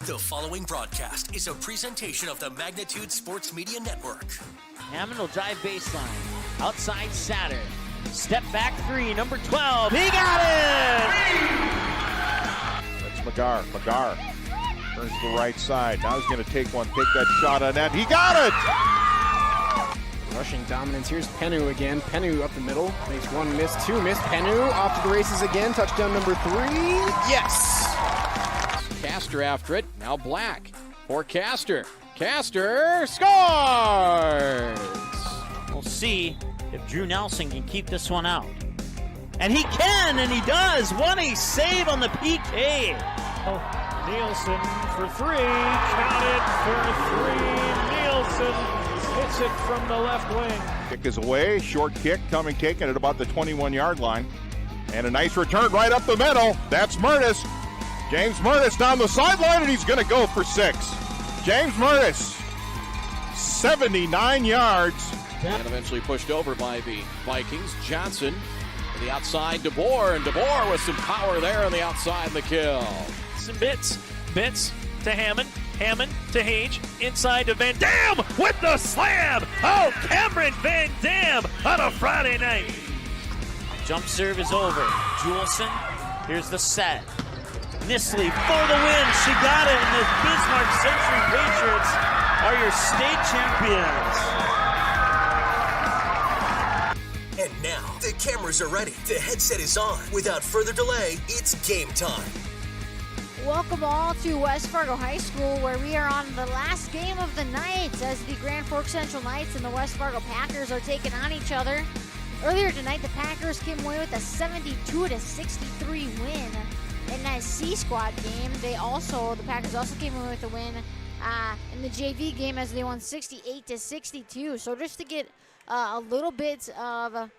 The following broadcast is a presentation of the Magnitude Sports Media Network. Hammond will drive baseline. Outside Satter. Step back three, number 12. He got it! That's McGar. McGar turns to the right side. Now he's going to take that shot on net. He got it! Rushing dominance. Here's Penu again. Penu up the middle. Makes one miss, two miss. Penu off to the races again. Touchdown number 3. Yes! Castor after it. Now Black for Castor. Castor scores! We'll see if Drew Nelson can keep this one out. And he can, and he does. What a save on the PK. Nielsen for 3. Count it for 3. Nielsen hits it from the left wing. Kick is away. Short kick coming, taken at about the 21-yard line. And a nice return right up the middle. That's Murtis. James Murtis down the sideline, and he's going to go for 6. James Murtis, 79 yards. And eventually pushed over by the Vikings. Johnson to the outside, DeBoer, and DeBoer with some power there on the outside, the kill. Some bits to Hammond. Hammond to Hage, inside to Van Dam with the slam! Oh, Cameron Van Dam on a Friday night. Jump serve is over. Juleson, here's the set. Nisley for the win. She got it, and the Bismarck Century Patriots are your state champions. And now, the cameras are ready. The headset is on. Without further delay, it's game time. Welcome all to West Fargo High School, where we are on the last game of the night as the Grand Forks Central Knights and the West Fargo Packers are taking on each other. Earlier tonight, the Packers came away with a 72-63 win. In that C-Squad game, the Packers also came away with a win in the JV game as they won 68-62. So just to get a little bit of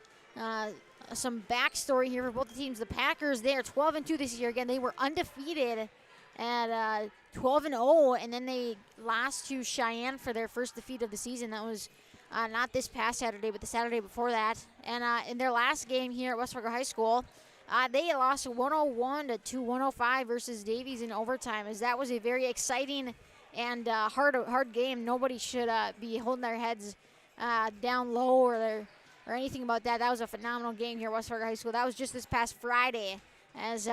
some backstory here for both the teams. The Packers, they are 12-2 this year. Again, they were undefeated at 12-0, and then they lost to Cheyenne for their first defeat of the season. That was not this past Saturday, but the Saturday before that. And in their last game here at West Fargo High School, they lost 101-105 versus Davies in overtime, as that was a very exciting and hard game. Nobody should be holding their heads down low or anything about that. That was a phenomenal game here at West Fargo High School. That was just this past Friday, as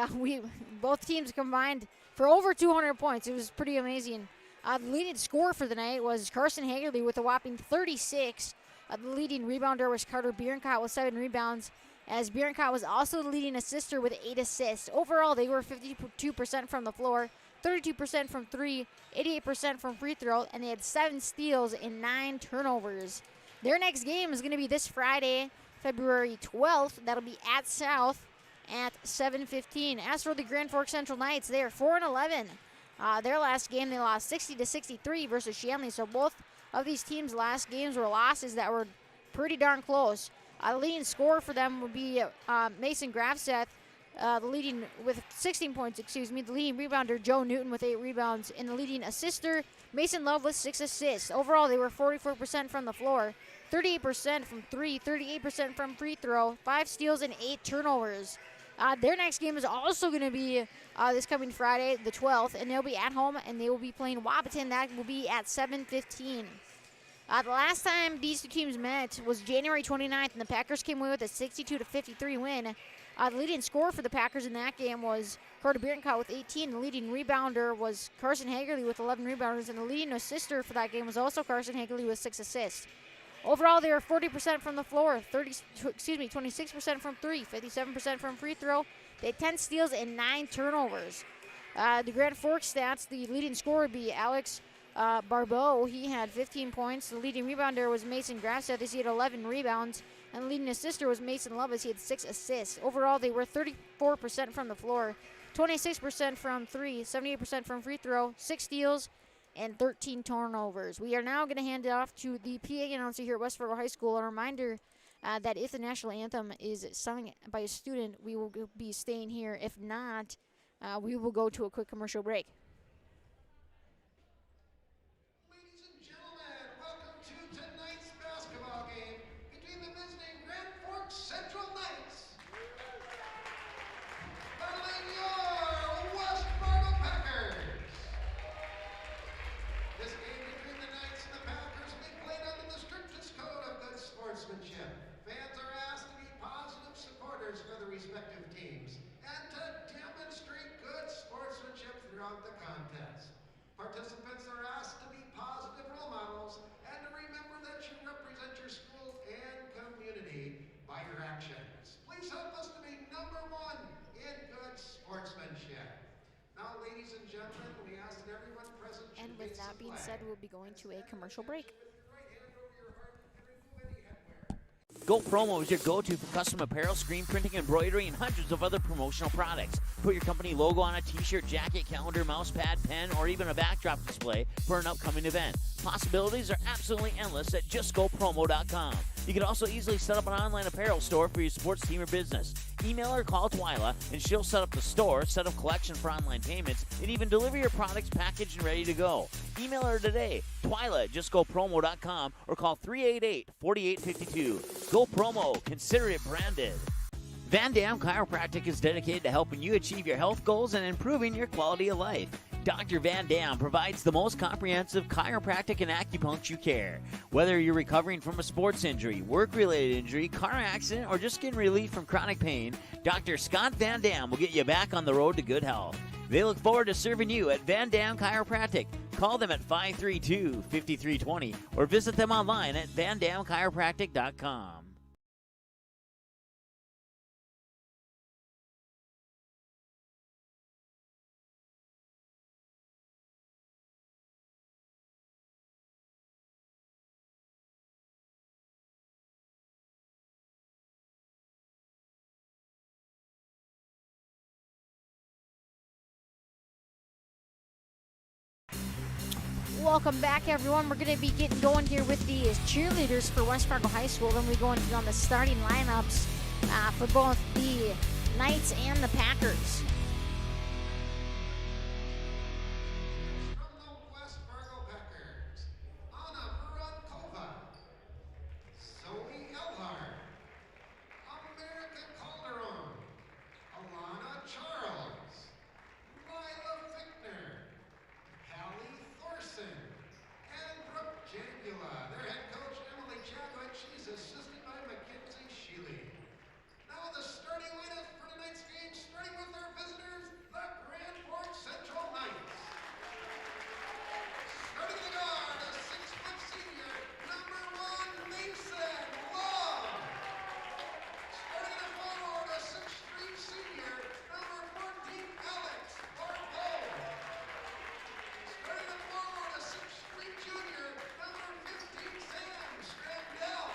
both teams combined for over 200 points. It was pretty amazing. The leading scorer for the night was Carson Hagerly with a whopping 36. The leading rebounder was Carter Bierencott with 7 rebounds, as Bierencott was also the leading assister with 8 assists. Overall, they were 52% from the floor, 32% from 3, 88% from free throw, and they had 7 steals and 9 turnovers. Their next game is going to be this Friday, February 12th. That'll be at South at 7:15. As for the Grand Forks Central Knights, they are 4-11. Their last game, they lost 60-63 versus Shanley. So both of these teams' last games were losses that were pretty darn close. The leading scorer for them would be Mason Grafseth, leading with 16 points, The leading rebounder, Joe Newton, with 8 rebounds. And the leading assister, Mason Love, with 6 assists. Overall, they were 44% from the floor, 38% from 3, 38% from free throw, 5 steals, and 8 turnovers. Their next game is also going to be this coming Friday, the 12th, and they'll be at home, and they will be playing Wahpeton. That will be at 7:15. The last time these two teams met was January 29th, and the Packers came away with a 62-53 win. The leading scorer for the Packers in that game was Carter Bierencott with 18. The leading rebounder was Carson Hagerly with 11 rebounders, and the leading assister for that game was also Carson Hagerly with 6 assists. Overall, they were 40% from the floor, 26% from 3, 57% from free throw. They had 10 steals and 9 turnovers. The Grand Forks stats, the leading scorer would be Alex Barbeau. He had 15 points. The leading rebounder was Mason Grafseth. He had 11 rebounds. And the leading assister was Mason Love. He had 6 assists. Overall, they were 34% from the floor, 26% from 3, 78% from free throw, 6 steals, and 13 turnovers. We are now going to hand it off to the PA announcer here at West Fargo High School. A reminder that if the national anthem is sung by a student, we will be staying here. If not, we will go to a quick commercial break. Ladies and gentlemen, welcome to tonight's basketball game between the visiting Grand Forks Central Knights battling your West Fargo Packers. that being said, we'll be going to a commercial break. Go Promo is your go-to for custom apparel, screen printing, embroidery, and hundreds of other promotional products. Put your company logo on a t-shirt, jacket, calendar, mouse pad, pen, or even a backdrop display for an upcoming event. Possibilities are absolutely endless at justgopromo.com. You can also easily set up an online apparel store for your sports team or business. Email or call Twyla, and she'll set up the store, set up collection for online payments, and even deliver your products packaged and ready to go. Email her today, Twyla at justgopromo.com, or call 388-4852. Go Promo. Consider it branded. Van Dam Chiropractic is dedicated to helping you achieve your health goals and improving your quality of life. Dr. Van Dam provides the most comprehensive chiropractic and acupuncture care. Whether you're recovering from a sports injury, work-related injury, car accident, or just getting relief from chronic pain, Dr. Scott Van Dam will get you back on the road to good health. They look forward to serving you at Van Dam Chiropractic. Call them at 532-5320 or visit them online at vandamchiropractic.com. Welcome back, everyone. We're going to be getting going here with the cheerleaders for West Fargo High School. Then we go into on the starting lineups for both the Knights and the Packers. From the West Fargo Packers, Anna Voronkova, Zoe Elhart, America Calderon, Alana Charles, Lila Fickner, Hallie Thorson, and Brooke Jangula. Their head coach, Emily Chadwick, she's assisted by Mackenzie Shealy. Now the starting lineup for tonight's game, starting with our visitors, the Grand Forks Central Knights. Starting in the guard, a 6-foot senior, number 1, Mason Love. Starting in the forward, a 6'3" senior, number 14, Alex Fargo. Starting in the forward, a 6'3" junior, number 15, Sam Strandell.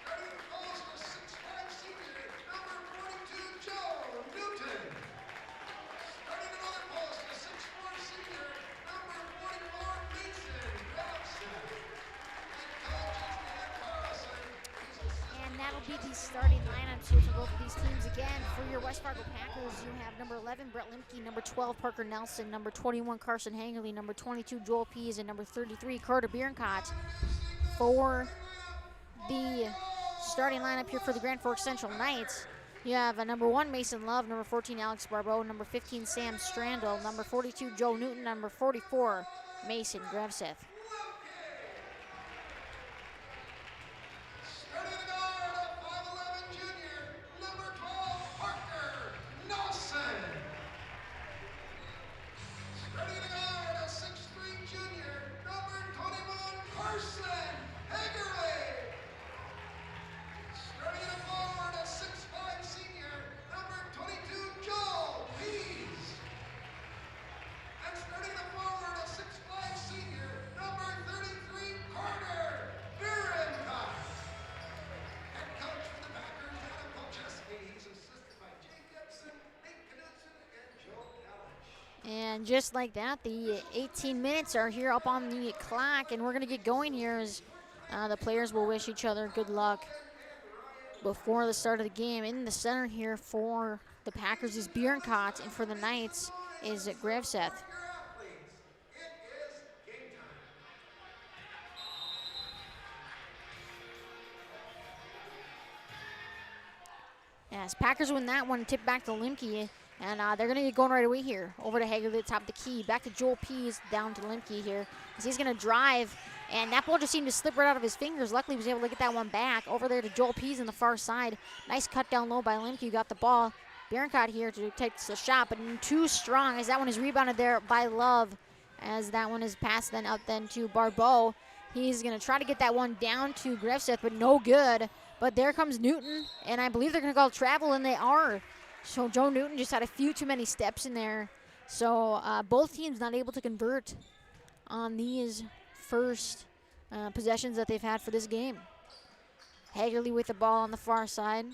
Starting in the post, a 6'5" senior, number 42, Joe Newton. Starting another post, a 6'4" senior, number 44, Mason Robson. And coach is Dan Carlson. He's assisted And that'll be the starting lineups here for both of these teams. Again, for your West Fargo Packers, you have number 11, Brett Limke, number 12, Parker Nelson, number 21, Carson Hangerly, number 22, Joel Pease, and number 33, Carter Bierencott. For the starting lineup here for the Grand Forks Central Knights, you have number 1, Mason Love, number 14, Alex Barbeau, number 15, Sam Strandel, number 42, Joe Newton, number 44, Mason Grevseth. starting in the guard, a 5'11" junior, number 12, Parker Nelson. Starting in the guard, a 6'3" junior, number 21, Carson Hagerly. Starting in the forward, a 6'5" senior, number 22, Joel Pease. And starting in the forward, a 6'5" senior, number 33, Carter Bierencott. Head coach for the Packers, Adam Polcheski. He's assisted by Jay Gibson, Nate Knudsen, and Joe Gallich. And just like that, the 18 minutes are here up on the clock, and we're going to get going here as the players will wish each other good luck before the start of the game. In the center here for the Packers is Bierencott, and for the Knights is Grevseth. Your athletes, it is game time. Yes, Packers win that one, tip back to Limke, and they're going to get going right away here. Over to Hagerly at the top of the key, back to Joel Pease, down to Limke here, as he's going to drive, and that ball just seemed to slip right out of his fingers. Luckily, he was able to get that one back. Over there to Joel Pease on the far side. Nice cut down low by Limke, who got the ball. Bierencott here to take the shot, but too strong as that one is rebounded there by Love, as that one is passed then out then to Barbeau. He's going to try to get that one down to Grevseth, but no good. But there comes Newton, and I believe they're going to call travel, and they are. So Joe Newton just had a few too many steps in there, So both teams not able to convert on these first possessions that they've had for this game. Hagerly with the ball on the far side.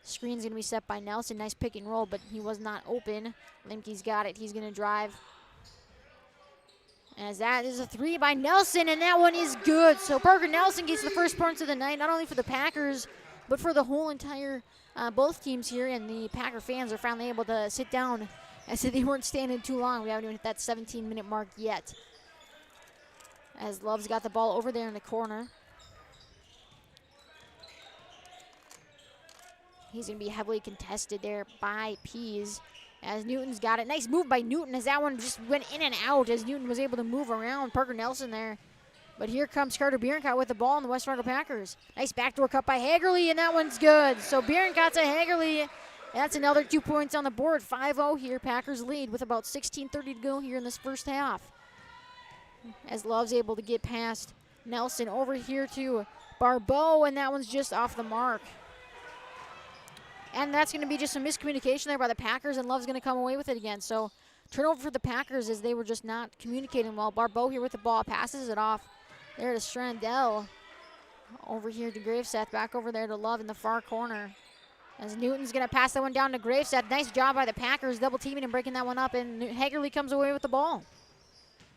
Screen's going to be set by Nelson. Nice pick and roll, but he was not open. Limke's got it. He's going to drive. As that is a 3 by Nelson, and that one is good. So Parker Nelson gets the first points of the night, not only for the Packers, but for the whole entire, both teams here. And the Packer fans are finally able to sit down. I said they weren't standing too long. We haven't even hit that 17-minute mark yet. As Love's got the ball over there in the corner. He's going to be heavily contested there by Pease. As Newton's got it. Nice move by Newton as that one just went in and out as Newton was able to move around Parker Nelson there. But here comes Carter Bierencott with the ball in the West Fargo Packers. Nice backdoor cut by Hagerly, and that one's good. So Bierencott to Hagerly. That's another 2 points on the board. 5-0 here. Packers lead with about 16:30 to go here in this first half. As Love's able to get past Nelson over here to Barbeau, and that one's just off the mark. And that's going to be just some miscommunication there by the Packers, and Love's going to come away with it again. So turnover for the Packers as they were just not communicating well. Barbeau here with the ball, passes it off there to Strandell. Over here to Graveseth, back over there to Love in the far corner. As Newton's going to pass that one down to Graveseth. Nice job by the Packers, double teaming and breaking that one up, and Hagerly comes away with the ball.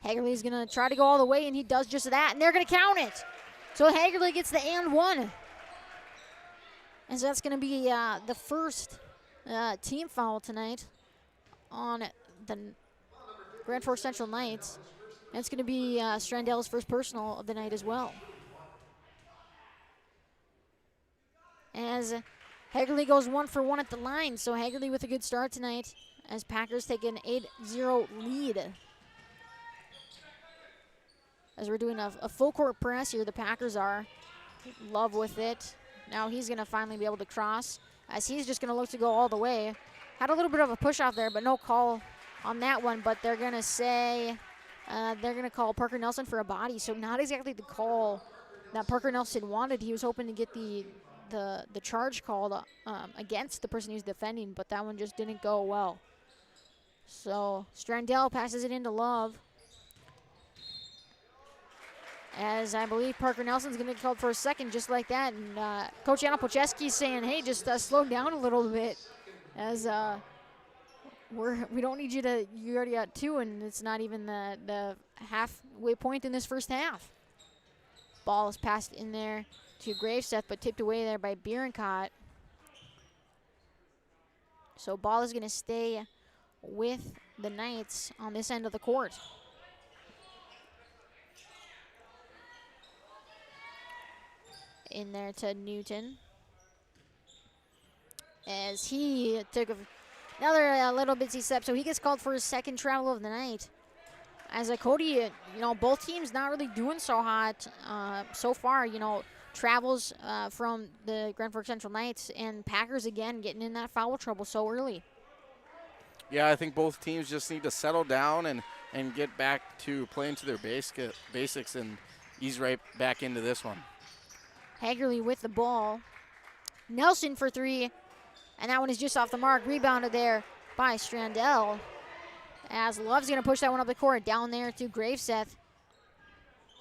Hagerly's going to try to go all the way, and he does just that, and they're going to count it. So Hagerly gets the and one. And so that's going to be the first team foul tonight on the Grand Forks Central Knights. And it's going to be Strandell's first personal of the night as well. As Hagerly goes 1 for 1 at the line. So Hagerly with a good start tonight as Packers take an 8-0 lead. As we're doing a full court press here, the Packers are. Love with it. Now he's going to finally be able to cross as he's just going to look to go all the way. Had a little bit of a push off there, but no call on that one. But they're going to say they're going to call Parker Nelson for a body. So not exactly the call that Parker Nelson wanted. He was hoping to get the charge called against the person who's defending, but that one just didn't go well. So Strandell passes it into Love. As I believe Parker Nelson's going to get called for a second just like that. And Coach Anna Pocheski's saying, hey, just slow down a little bit. As we don't need you to, you already got 2, and it's not even the halfway point in this first half. Ball is passed in there to Graveseth, but tipped away there by Bierencott. So ball is going to stay with the Knights on this end of the court. In there to Newton as he took another little bitsy step, so he gets called for his second travel of the night. As a Cody, both teams not really doing so hot so far. Travels from the Grand Forks Central Knights, and Packers again getting in that foul trouble so early. Yeah, I think both teams just need to settle down and get back to playing to their basics and ease right back into this one. Hagerly with the ball. Nelson for 3, and that one is just off the mark. Rebounded there by Strandell. As Love's going to push that one up the court, down there to Graveseth.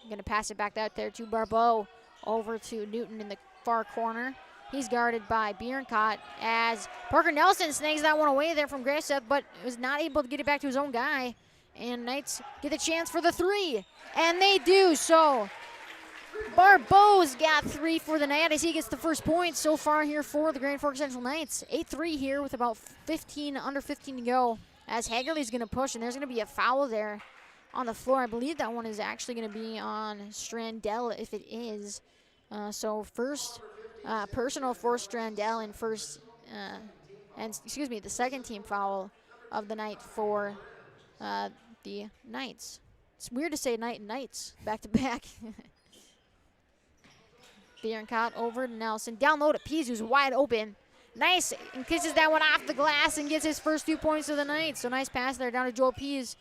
Going to pass it back out there to Barbeau. Over to Newton in the far corner. He's guarded by Bierencott as Parker Nelson snags that one away there from Graveseth, but was not able to get it back to his own guy. And Knights get a chance for the 3, and they do so. Barbeau's got 3 for the night as he gets the first point so far here for the Grand Forks Central Knights. 8-3 here with about under 15 to go as Hagerly's going to push, and there's going to be a foul there on the floor. I believe that one is actually going to be on Strandell if it is. So first personal for Strandell and the second team foul of the night for the Knights. It's weird to say night and Knights back to back. Bierencott over to Nelson. Down low to Pease, who's wide open. Nice, and kisses that one off the glass and gets his first 2 points of the night. So nice pass there down to Joel Pease,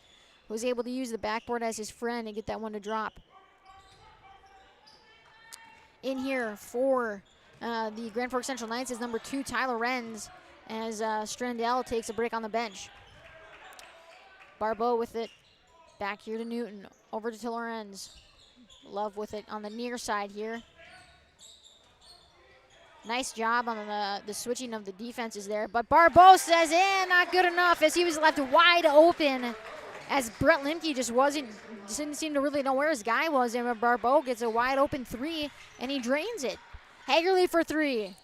who was able to use the backboard as his friend and get that one to drop. In here for the Grand Forks Central Knights is number 2, Tyler Renz, as Strandell takes a break on the bench. Barbeau with it. Back here to Newton. Over to Lorenz. Love with it on the near side here. Nice job on the switching of the defenses there. But Barbeau says, not good enough, as he was left wide open, as Brett Limke didn't seem to really know where his guy was. And Barbeau gets a wide open three, and he drains it. Hagerly for three,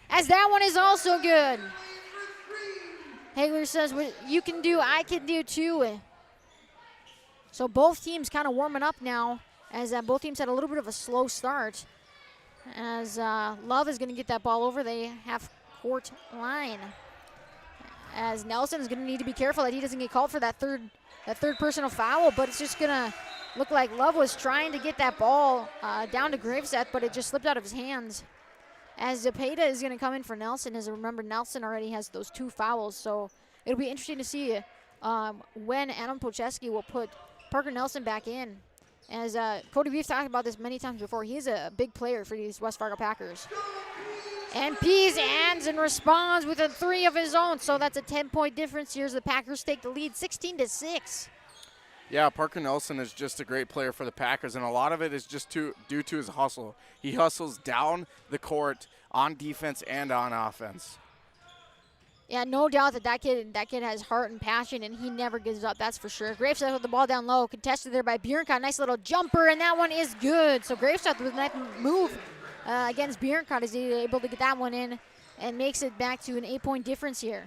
as that one is also good. Hagler says, what you can do, I can do too. So both teams kind of warming up now, as both teams had a little bit of a slow start. As Love is going to get that ball over the half-court line. As Nelson is going to need to be careful that he doesn't get called for that third personal foul, but it's just going to look like Love was trying to get that ball down to Graveseth, but it just slipped out of his hands. As Zepeda is going to come in for Nelson. As remember, Nelson already has those 2 fouls, so it'll be interesting to see when Adam Pocheski will put Parker Nelson back in. As Cody, we've talked about this many times before, he's a big player for these West Fargo Packers. And Pease ends and responds with a 3 of his own, so that's a 10-point difference here as the Packers take the lead 16-6. Yeah, Parker Nelson is just a great player for the Packers, and a lot of it is just due to his hustle. He hustles down the court on defense and on offense. Yeah, no doubt that kid has heart and passion, and he never gives up, that's for sure. Graveseth with the ball down low, contested there by Bjornkot. Nice little jumper, and that one is good. So Graveseth with a nice move against Bjornkot is able to get that one in and makes it back to an 8-point difference here.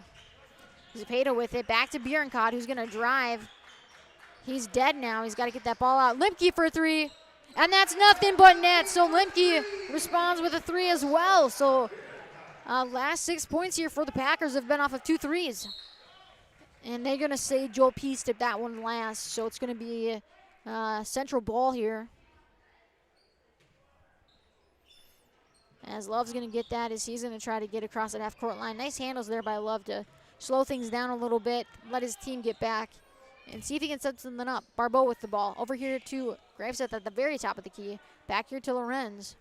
Zepeda with it, back to Bjornkot, who's going to drive. He's dead now. He's got to get that ball out. Limke for 3, and that's nothing but net. So Limke responds with a 3 as well. So last 6 points here for the Packers have been off of 2 threes. And they're going to say Joel Pease tipped that one last. So it's going to be central ball here. As Love's going to get that, as he's going to try to get across that half-court line. Nice handles there by Love to slow things down a little bit, let his team get back, and see if he can set something up. Barbeau with the ball. Over here to Graveseth at the very top of the key. Back here to Lorenz.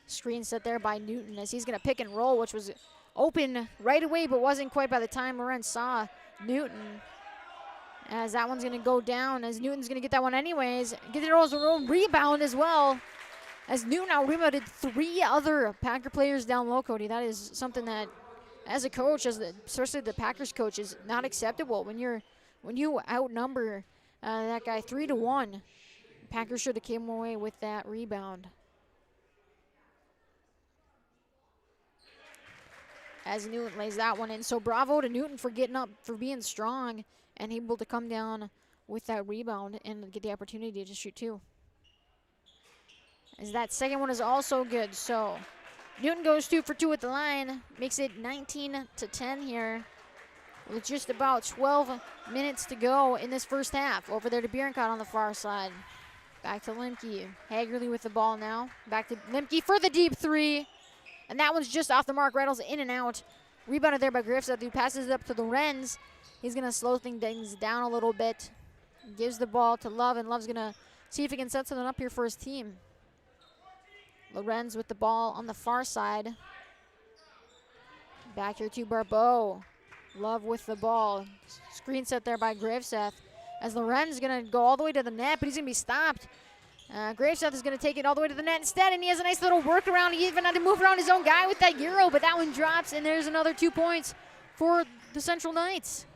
Screen set there by Newton as he's going to pick and roll, which was open right away, but wasn't quite by the time Lorenz saw Newton. As that one's going to go down, as Newton's going to get that one anyways. Get it his own rebound as well. As Newton now rebounded 3 other Packer players down low, Cody. That is something that, as a coach, especially the Packers coach, is not acceptable. When you outnumber that guy 3-1, Packers should have came away with that rebound. As Newton lays that one in. So bravo to Newton for getting up, for being strong, and able to come down with that rebound and get the opportunity to shoot 2. As that second one is also good. So Newton goes 2 for 2 at the line, makes it 19-10 here with just about 12 minutes to go in this first half. Over there to Bjornkot on the far side. Back to Limke. Hagerly with the ball now. Back to Limke for the deep 3. And that one's just off the mark, rattles in and out. Rebounded there by Graveseth, who passes it up to Lorenz. He's going to slow things down a little bit. Gives the ball to Love, and Love's going to see if he can set something up here for his team. Lorenz with the ball on the far side. Back here to Barbeau. Love with the ball. Screen set there by Graveseth. As Lorenz is going to go all the way to the net, but he's going to be stopped. Graveseth is going to take it all the way to the net instead, and he has a nice little workaround. He even had to move around his own guy with that Euro, but that one drops, and there's another 2 points for the Central Knights.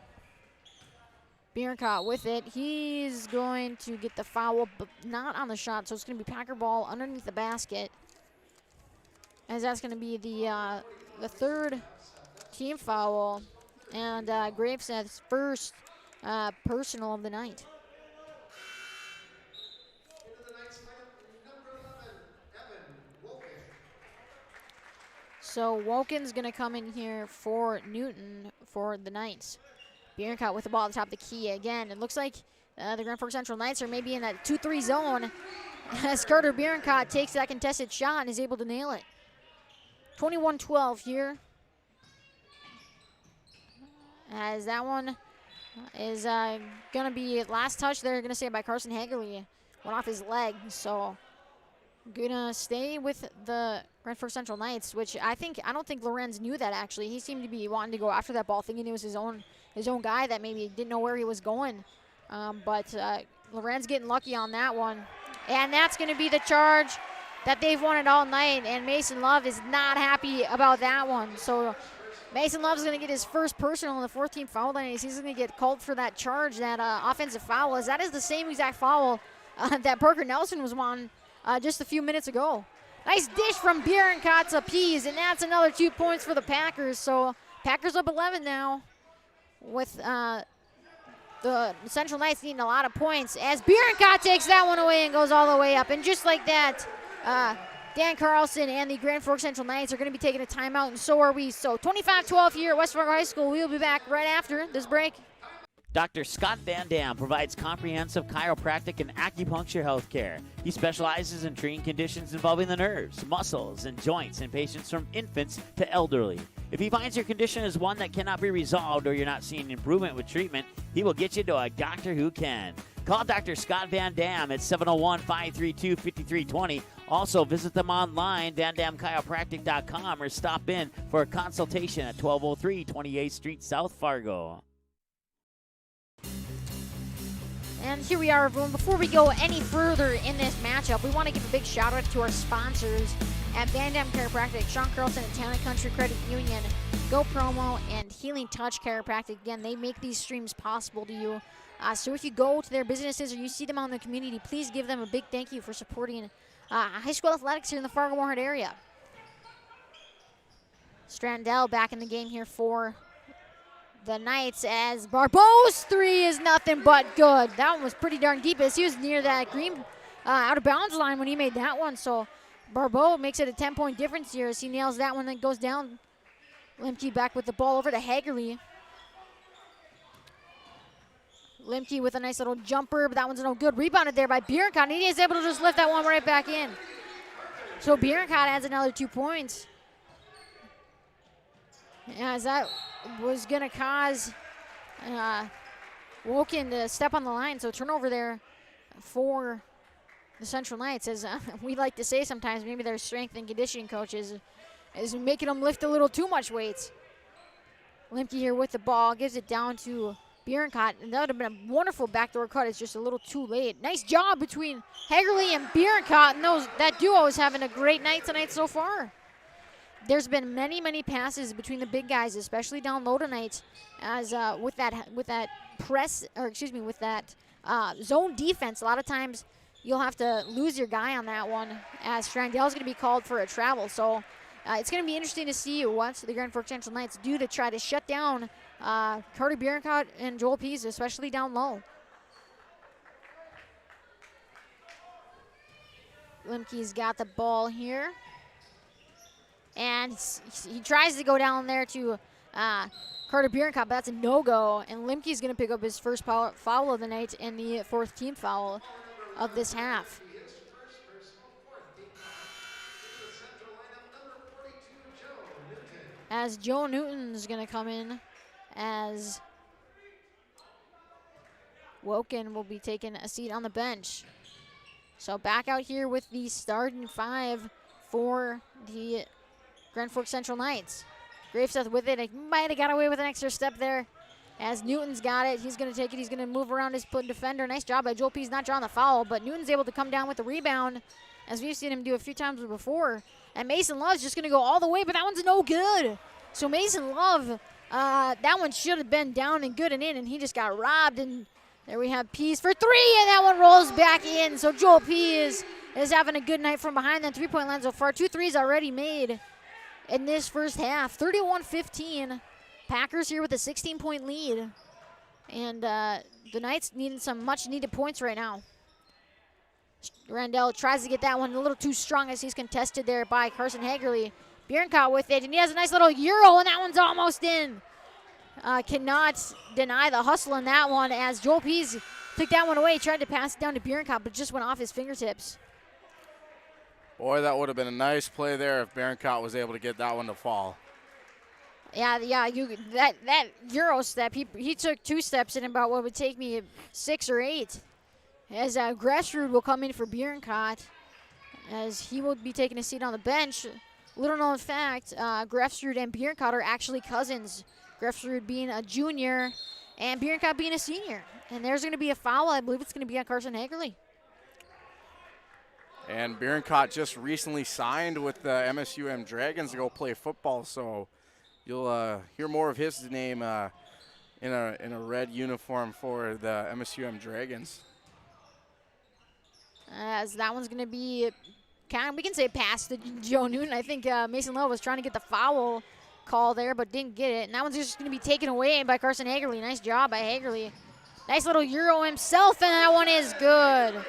Bjornkot with it. He's going to get the foul, but not on the shot, so it's going to be Packer ball underneath the basket. As that's going to be the 3rd team foul, and Graveseth's first personal of the night. So Woken's going to come in here for Newton for the Knights. Bjornkot with the ball at the top of the key again. It looks like the Grand Forks Central Knights are maybe in that 2-3 zone as Carter Bjornkot takes that contested shot and is able to nail it. 21-12 here. As that one is going to be last touch there, going to say by Carson Hagerly. Went off his leg, so gonna stay with the Grand Forks Central Knights, which I don't think Lorenz knew that actually. He seemed to be wanting to go after that ball, thinking it was his own his own guy that maybe didn't know where he was going. But Lorenz getting lucky on that one. And that's going to be the charge that they've wanted all night, and Mason Love is not happy about that one. So Mason Love's going to get his first personal on the 14th foul line. He's going to get called for that charge, that offensive foul, as that is the same exact foul that Parker Nelson was on just a few minutes ago. Nice dish from Bierenkot to Pease, and that's another 2 points for the Packers. So Packers up 11 now, with the Central Knights needing a lot of points, as Bierenkot takes that one away and goes all the way up. And just like that, Dan Carlson and the Grand Forks Central Knights are going to be taking a timeout, and so are we. So 25-12 here at West Fargo High School. We'll be back right after this break. Dr. Scott Van Dam provides comprehensive chiropractic and acupuncture health care. He specializes in treating conditions involving the nerves, muscles, and joints in patients from infants to elderly. If he finds your condition is one that cannot be resolved or you're not seeing improvement with treatment, he will get you to a doctor who can. Call Dr. Scott Van Dam at 701-532-5320. Also, visit them online, vandamchiropractic.com, or stop in for a consultation at 1203 28th Street, South Fargo. And here we are, everyone. Before we go any further in this matchup, we want to give a big shout out to our sponsors at Van Dam Chiropractic, Sean Carlson and Town & Country Credit Union, Go Promo, and Healing Touch Chiropractic. Again, they make these streams possible to you. So if you go to their businesses or you see them out in the community, please give them a big thank you for supporting high school athletics here in the Fargo-Moorhead area. Strandell back in the game here for the Knights, as Barbeau's three is nothing but good. That one was pretty darn deep, as he was near that green out of bounds line when he made that one. So Barbeau makes it a 10-point difference here as he nails that one, then goes down. Limke back with the ball over to Hagerly. Limke with a nice little jumper, but that one's no good. Rebounded there by Bierenkot. He is able to just lift that one right back in. So Bierenkot adds another 2 points, as that was going to cause Woken to step on the line. So turnover there for the Central Knights, as we like to say sometimes, maybe their strength and conditioning coaches is making them lift a little too much weights. Limke here with the ball, gives it down to Bierenkot, and that would have been a wonderful backdoor cut. It's just a little too late. Nice job between Hagerly and Bierenkot, and that duo is having a great night tonight so far. There's been many, many passes between the big guys, especially down low tonight, as with that press, or excuse me, with that zone defense. A lot of times you'll have to lose your guy on that one, as Strandell's going to be called for a travel. So it's going to be interesting to see what the Grand Forks Central Knights do to try to shut down Carter Bierenkot and Joel Pease, especially down low. Limke's got the ball here, and he tries to go down there to Carter Bierenkot, but that's a no-go, and Limke's going to pick up his first foul of the night and the fourth team foul of this half. As Joe Newton's going to come in, as Woken will be taking a seat on the bench. So back out here with the starting five for the Grand Forks Central Knights. Graveseth with it. He might have got away with an extra step there, as Newton's got it. He's going to take it. He's going to move around his defender. Nice job by Joel Pease, not drawing the foul, but Newton's able to come down with the rebound, as we've seen him do a few times before. And Mason Love's just going to go all the way, but that one's no good. So Mason Love, that one should have been down and good and in, and he just got robbed. And there we have Pease for three, and that one rolls back in. So Joel Pease is having a good night from behind that three-point line so far. 2 threes already made in this first half. 31-15. Packers here with a 16-point lead. And the Knights needing some much-needed points right now. Randell tries to get that one a little too strong, as he's contested there by Carson Hagerly. Bierenkot with it, and he has a nice little Euro, and that one's almost in. Cannot deny the hustle in that one, as Joel Pease took that one away, tried to pass it down to Bierenkot, but just went off his fingertips. Boy, that would have been a nice play there if Bierenkot was able to get that one to fall. Yeah, that Euro step, he took 2 steps in about what would take me 6 or 8. As Gressrud will come in for Bierenkot, as he will be taking a seat on the bench. Little known fact, Gressrud and Bierenkot are actually cousins. Grefsrud being a junior and Bierenkott being a senior. And there's going to be a foul. I believe it's going to be on Carson Hagerly. And Bierenkott just recently signed with the MSUM Dragons to go play football, so you'll hear more of his name in a red uniform for the MSUM Dragons. As that one's going to be we can say pass to Joe Newton. I think Mason Love was trying to get the foul call there, but didn't get it. And that one's just going to be taken away by Carson Hagerly. Nice job by Hagerly. Nice little Euro himself, and that one is good.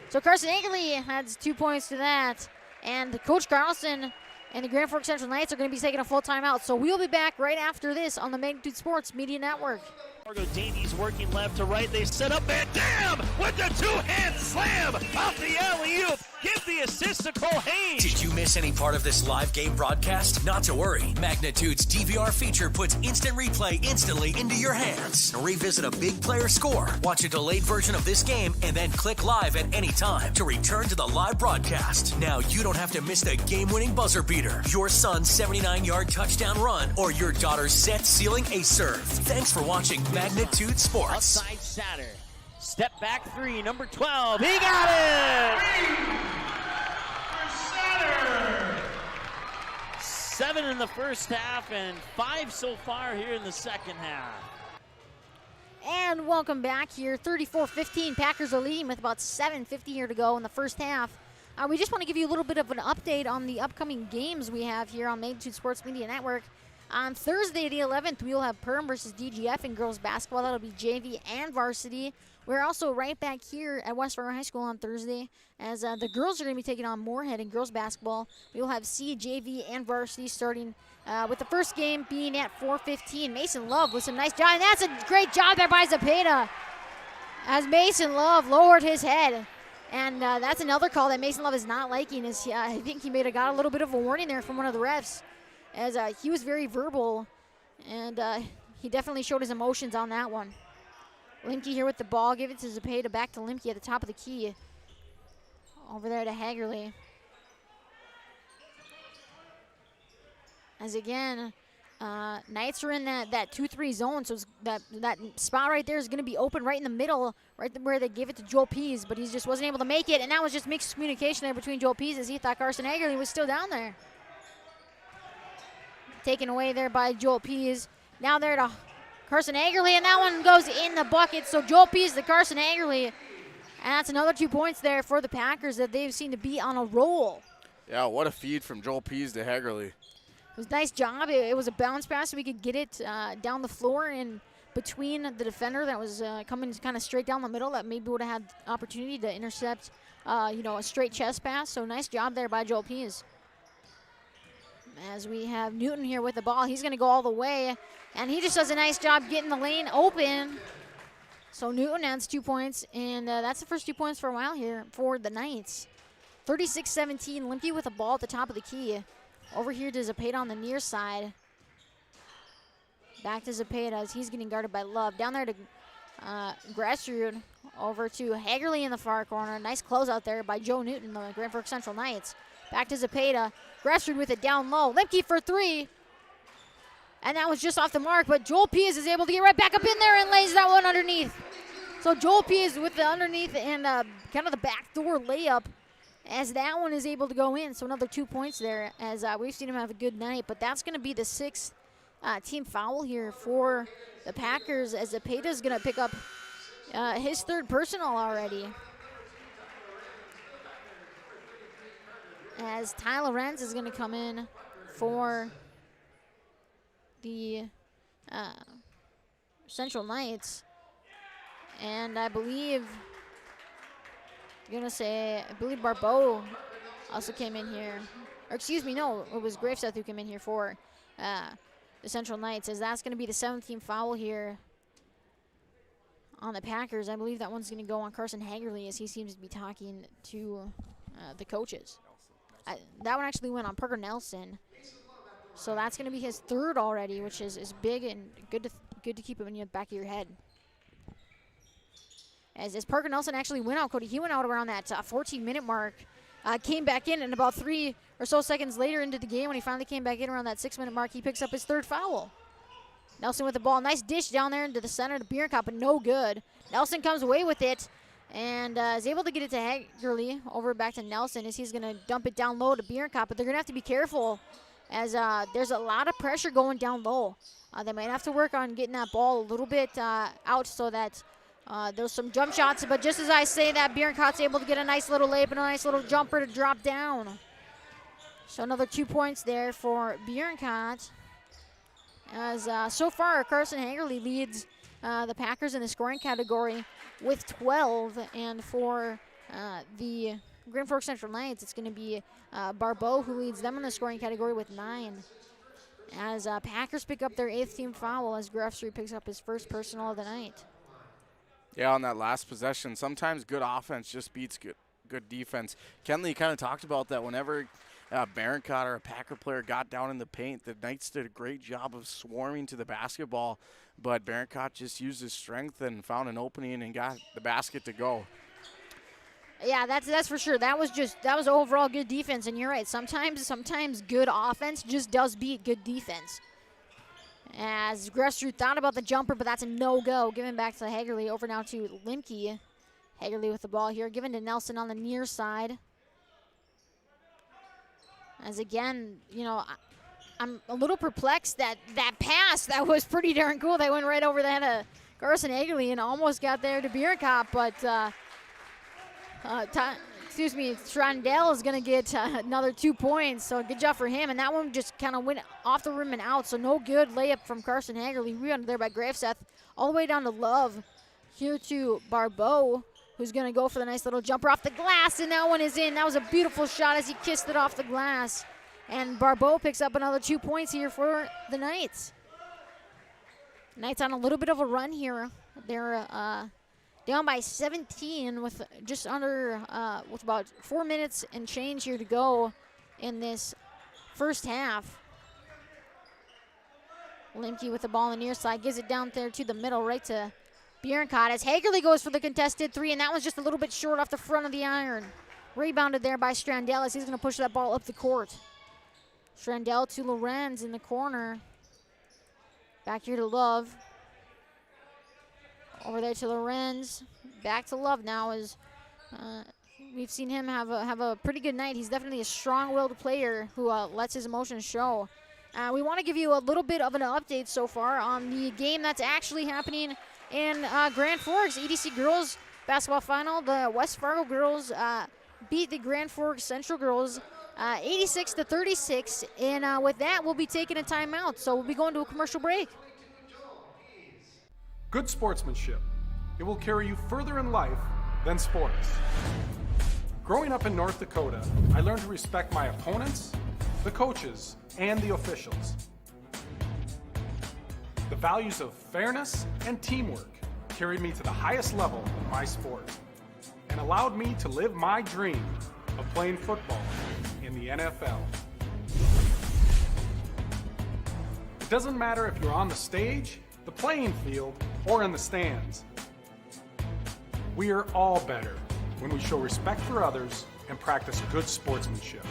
So Carson Hagerly adds 2 points to that. And Coach Carlson and the Grand Forks Central Knights are going to be taking a full timeout. So we'll be back right after this on the Magnitude Sports Media Network. Fargo Davies working left to right. They set up Van Dam with the two-hand slam off the alley-oop. Give the assist to Cole Hayes. Did you miss any part of this live game broadcast? Not to worry. Magnitude's DVR feature puts instant replay instantly into your hands. Revisit a big player score, watch a delayed version of this game, and then click live at any time to return to the live broadcast. Now you don't have to miss the game-winning buzzer beater, your son's 79-yard touchdown run, or your daughter's set-sealing ace serve. Thanks for watching Magnitude Sports. Outside Satter. Step back 3, number 12. He got it! 7 in the first half and 5 so far here in the second half. And welcome back here. 34-15. Packers are leading with about 7:50 here to go in the first half. We just want to give you a little bit of an update on the upcoming games we have here on Magnitude Sports Media Network. On Thursday, the 11th, we'll have Perm versus DGF in girls basketball. That'll be JV and varsity. We're also right back here at West Fargo High School on Thursday as the girls are going to be taking on Moorhead in girls basketball. We will have C, JV, and varsity starting with the first game being at 4:15. Mason Love with some nice job, and that's a great job there by Zepeda as Mason Love lowered his head. And that's another call that Mason Love is not liking. I think he got a little bit of a warning there from one of the refs, as he was very verbal, and he definitely showed his emotions on that one. Limke here with the ball. Give it to Zepeda, back to Limke at the top of the key. Over there to Hagerly. As again, Knights are in that 2-3 zone, so that spot right there is going to be open right in the middle, right where they gave it to Joel Pease, but he just wasn't able to make it, and that was just mixed communication there between Joel Pease as he thought Carson Hagerly was still down there. Taken away there by Joel Pease. Now there to Carson Hagerly, and that one goes in the bucket. So Joel Pease to Carson Hagerly, and that's another 2 points there for the Packers that they've seemed to be on a roll. Yeah, what a feed from Joel Pease to Hagerly. It was a nice job. It was a bounce pass so we could get it down the floor and between the defender that was coming kind of straight down the middle that maybe would have had opportunity to intercept, a straight chest pass. So nice job there by Joel Pease. As we have Newton here with the ball, he's going to go all the way, and he just does a nice job getting the lane open. So Newton adds 2 points, and that's the first 2 points for a while here for the Knights. 36-17, Limke with the ball at the top of the key. Over here to Zepeda on the near side. Back to Zepeda as he's getting guarded by Love. Down there to Gressrud. Over to Hagerly in the far corner. Nice closeout there by Joe Newton, the Grand Forks Central Knights. Back to Zepeda. Gressrud with it down low. Limke for 3. And that was just off the mark, but Joel Pease is able to get right back up in there and lays that one underneath. So Joel Pease with the underneath and kind of the backdoor layup as that one is able to go in. So another 2 points there as we've seen him have a good night, but that's going to be the 6th team foul here for the Packers as Zepeda is going to pick up his 3rd personal already. As Ty Lorenz is going to come in for the Central Knights. And I believe Barbeau also came in here. Or excuse me, no, it was Graveseth who came in here for the Central Knights, as that's going to be the 7th team foul here on the Packers. I believe that one's going to go on Carson Hagerly as he seems to be talking to the coaches. That one actually went on Parker Nelson. So that's going to be his 3rd already, which is big and good to keep it in the back of your head. As Parker Nelson actually went out, Cody, he went out around that 14-minute mark, came back in, and about 3 or so seconds later into the game, when he finally came back in around that 6-minute mark, he picks up his 3rd foul. Nelson with the ball. Nice dish down there into the center to Bierkop, but no good. Nelson comes away with it and is able to get it to Hagerly. Over back to Nelson as he's going to dump it down low to Bierkop, but they're going to have to be careful as there's a lot of pressure going down low. They might have to work on getting that ball a little bit out so that there's some jump shots, but just as I say that, Bierkop's able to get a nice little layup and a nice little jumper to drop down. So another 2 points there for Bierkop. As so far, Carson Hagerly leads the Packers in the scoring category with 12, and for the Grand Forks Central Knights, it's going to be Barbeau who leads them in the scoring category with 9. As Packers pick up their 8th team foul as Grefsrud picks up his first personal of the night. Yeah, on that last possession, sometimes good offense just beats good defense. Kenley kind of talked about that whenever Bierkop or a Packer player got down in the paint, the Knights did a great job of swarming to the basketball, but Bierkop just used his strength and found an opening and got the basket to go. Yeah, that's for sure. That was overall good defense, and you're right. Sometimes good offense just does beat good defense. As Grefsrud thought about the jumper, but that's a no-go. Given back to Hagerly. Over now to Limke. Hagerly with the ball here, given to Nelson on the near side. As again, you know, I'm a little perplexed that pass, that was pretty darn cool. They went right over the head of Carson Hagerly and almost got there to Bierkop, but Trondell is going to get another 2 points, so good job for him. And that one just kind of went off the rim and out, so no good layup from Carson Hagerly. Rebounded there by Graveseth, all the way down to Love. Here to Barbeau, who's going to go for the nice little jumper off the glass, and that one is in. That was a beautiful shot as he kissed it off the glass. And Barbeau picks up another 2 points here for the Knights. Knights on a little bit of a run here. They're down by 17 with just under, with about 4 minutes and change here to go in this first half. Limke with the ball on the near side, gives it down there to the middle, right to Bierkop as Hagerly goes for the contested 3, and that was just a little bit short off the front of the iron. Rebounded there by Strandell as he's going to push that ball up the court. Strandell to Lorenz in the corner. Back here to Love. Over there to Lorenz. Back to Love now as we've seen him have a pretty good night. He's definitely a strong-willed player who lets his emotions show. We want to give you a little bit of an update so far on the game that's actually happening in Grand Forks. EDC girls basketball final. The West Fargo girls beat the Grand Forks Central girls 86-36. And with that, we'll be taking a timeout. So we'll be going to a commercial break. Good sportsmanship. It will carry you further in life than sports. Growing up in North Dakota, I learned to respect my opponents, the coaches, and the officials. The values of fairness and teamwork carried me to the highest level in my sport and allowed me to live my dream of playing football in the NFL. It doesn't matter if you're on the stage, the playing field, or in the stands. We are all better when we show respect for others and practice good sportsmanship.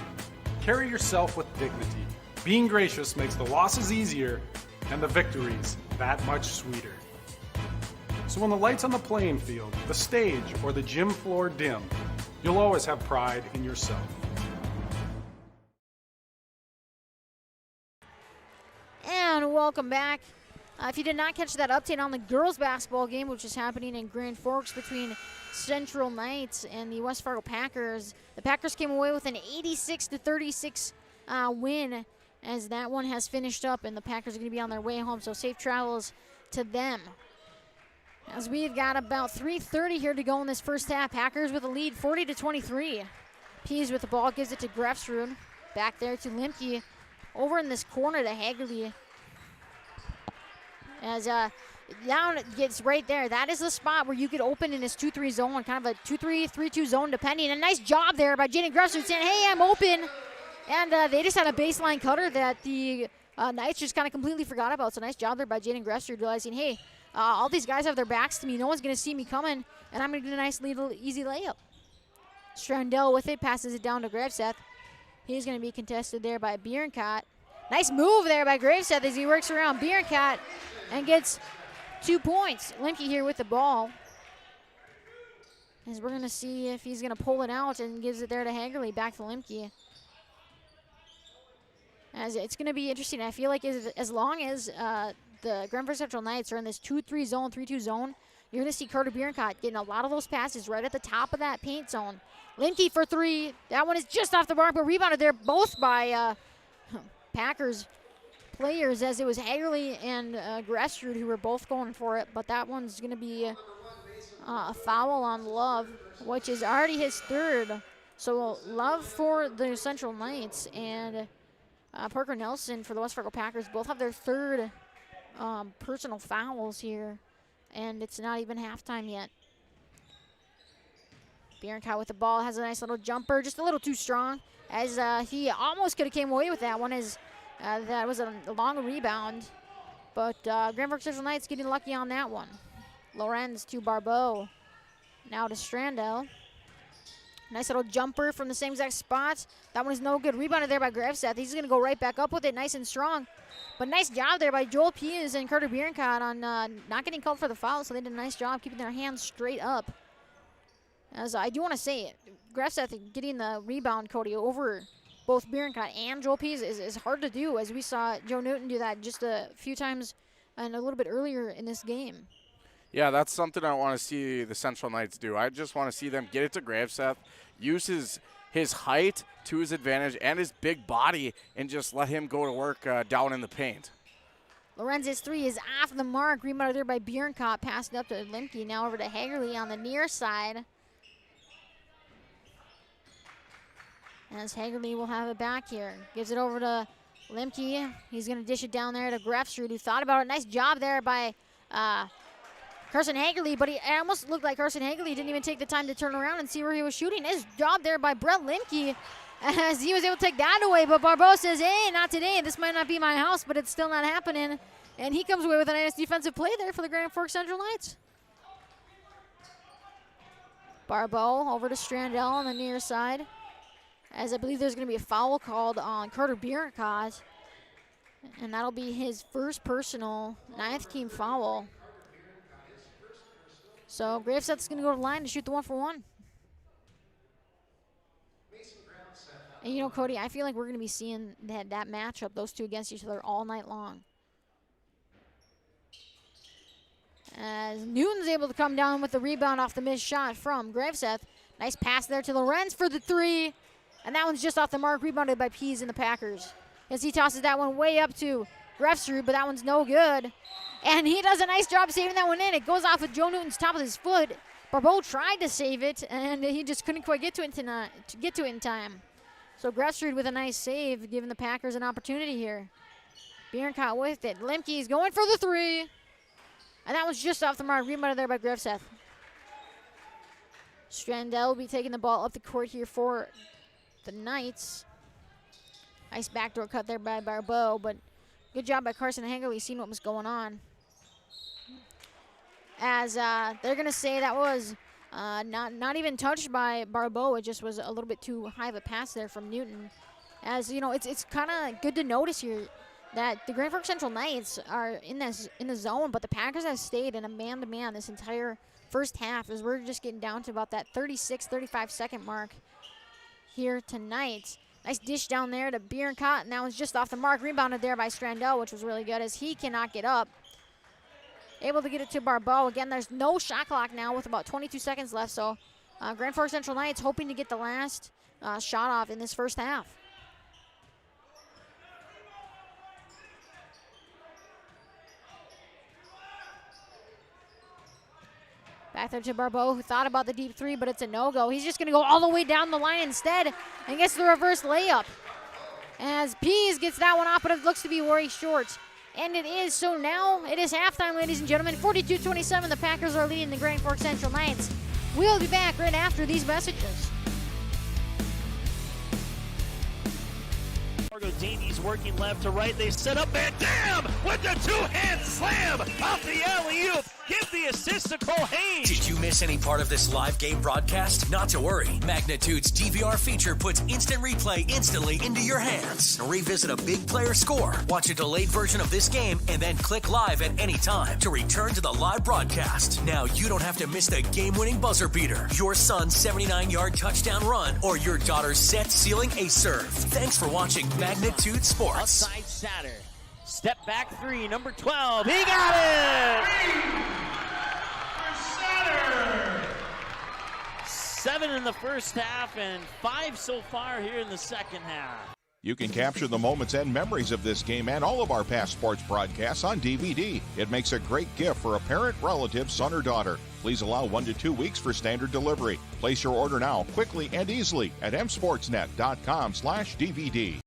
Carry yourself with dignity. Being gracious makes the losses easier and the victories that much sweeter. So when the lights on the playing field, the stage, or the gym floor dim, you'll always have pride in yourself. And welcome back. If you did not catch that update on the girls basketball game, which is happening in Grand Forks between Central Knights and the West Fargo Packers, the Packers came away with an 86-36 win, as that one has finished up, and the Packers are going to be on their way home, so safe travels to them. As we've got about 3:30 here to go in this first half, Packers with a lead 40-23. Pease with the ball, gives it to Grefsrud. Back there to Limke. Over in this corner to Hagerly. As down gets right there. That is the spot where you could open in this 2-3 zone, kind of a 2-3, 3-2 zone depending. A nice job there by Jaden Grefsrud saying, hey, I'm open. And they just had a baseline cutter that the Knights just kind of completely forgot about. So nice job there by Jaden Grefsrud, realizing, hey, all these guys have their backs to me. No one's going to see me coming, and I'm going to get a nice little easy layup. Strandell with it, passes it down to Graveseth. He's going to be contested there by Bierkop. Nice move there by Graveseth as he works around Bierkat and gets 2 points. Lemke here with the ball. As we're going to see if he's going to pull it out and gives it there to Hagerly. Back to Lemke. As it's going to be interesting. I feel like as long as the Grand Forks Central Knights are in this 2-3 zone, 3-2 zone, you're going to see Carter Bierenkot getting a lot of those passes right at the top of that paint zone. Lemke for 3. That one is just off the mark, but rebounded there both by Packers players, as it was Hagerly and Grestrud who were both going for it. But that one's going to be a foul on Love, which is already his 3rd. So Love for the Central Knights and Parker Nelson for the West Fargo Packers both have their 3rd personal fouls here, and it's not even halftime yet. Bierenkot with the ball has a nice little jumper, just a little too strong, as he almost could have came away with that one, as that was a long rebound. But Grand Forks Central Knights getting lucky on that one. Lorenz to Barbeau, now to Strandell. Nice little jumper from the same exact spot. That one is no good. Rebounded there by Graveseth. He's going to go right back up with it, nice and strong. But nice job there by Joel Pius and Carter Bierenkot on not getting called for the foul, so they did a nice job keeping their hands straight up. As I do want to say, Graveseth getting the rebound, Cody, over both Bierenkot and Joel Pius is hard to do, as we saw Joe Newton do that just a few times and a little bit earlier in this game. Yeah, that's something I want to see the Central Knights do. I just want to see them get it to Graveseth, use his height to his advantage and his big body, and just let him go to work down in the paint. Lorenz's 3 is off the mark. Rebounded there by Bierenkot, passed up to Lemke. Now over to Hagerly on the near side. As Hagerly will have it back here. Gives it over to Lemke. He's going to dish it down there to Grefstrud, who thought about it. Nice job there by Carson Hagerly, but it almost looked like Carson Hagerly didn't even take the time to turn around and see where he was shooting. His job there by Brett Lemke, as he was able to take that away, but Barbeau says, hey, not today. This might not be my house, but it's still not happening. And he comes away with a nice defensive play there for the Grand Forks Central Knights. Barbeau over to Strandell on the near side, as I believe there's going to be a foul called on Carter Bierenkot, and that'll be his first personal 9th team foul. So Graveseth's going to go to the line to shoot the 1-for-1. And you know, Cody, I feel like we're going to be seeing that matchup, those two against each other all night long. As Newton's able to come down with the rebound off the missed shot from Graveseth. Nice pass there to Lorenz for the 3. And that one's just off the mark, rebounded by Pease and the Packers. As he tosses that one way up to Grefstrud, but that one's no good. And he does a nice job saving that one in. It goes off with Joe Newton's top of his foot. Barbeau tried to save it, and he just couldn't quite get to it in time. So Grefstrud with a nice save, giving the Packers an opportunity here. Bierenkot with it. Lemke's going for the 3. And that was just off the mark, rebounded there by Grefseth. Strandell will be taking the ball up the court here for the Knights. Nice backdoor cut there by Barbeau, but good job by Carson Hagerly seeing what was going on. As they're going to say that was not even touched by Barbeau. It just was a little bit too high of a pass there from Newton. As, you know, it's kind of good to notice here that the Grand Forks Central Knights are in the zone, but the Packers have stayed in a man-to-man this entire first half, as we're just getting down to about that 36-35 second mark here tonight. Nice dish down there to Bierenkot, and that was just off the mark. Rebounded there by Strandell, which was really good, as he cannot get up. Able to get it to Barbeau. Again, there's no shot clock now with about 22 seconds left, so Grand Forks Central Knights hoping to get the last shot off in this first half. Back there to Barbeau, who thought about the deep 3, but it's a no-go. He's just going to go all the way down the line instead and gets the reverse layup. As Pease gets that one off, but it looks to be way short. And it is, so now it is halftime, ladies and gentlemen. 42-27, the Packers are leading the Grand Forks Central Knights. We'll be back right after these messages. Fargo Davies working left to right. They set up Van Dam with the 2-hand slam off the alley-oop. Give the assist to Cole Hayes. Did you miss any part of this live game broadcast? Not to worry. Magnitude's DVR feature puts instant replay instantly into your hands. Revisit a big player score, watch a delayed version of this game, and then click live at any time to return to the live broadcast. Now you don't have to miss the game-winning buzzer beater, your son's 79-yard touchdown run, or your daughter's set sealing ace serve. Thanks for watching Magnitude Sports. Outside Satter. Step back three, number 12. He got it! 7 in the first half and 5 so far here in the second half. You can capture the moments and memories of this game and all of our past sports broadcasts on DVD. It makes a great gift for a parent, relative, son, or daughter. Please allow 1 to 2 weeks for standard delivery. Place your order now, quickly and easily at msportsnet.com/DVD.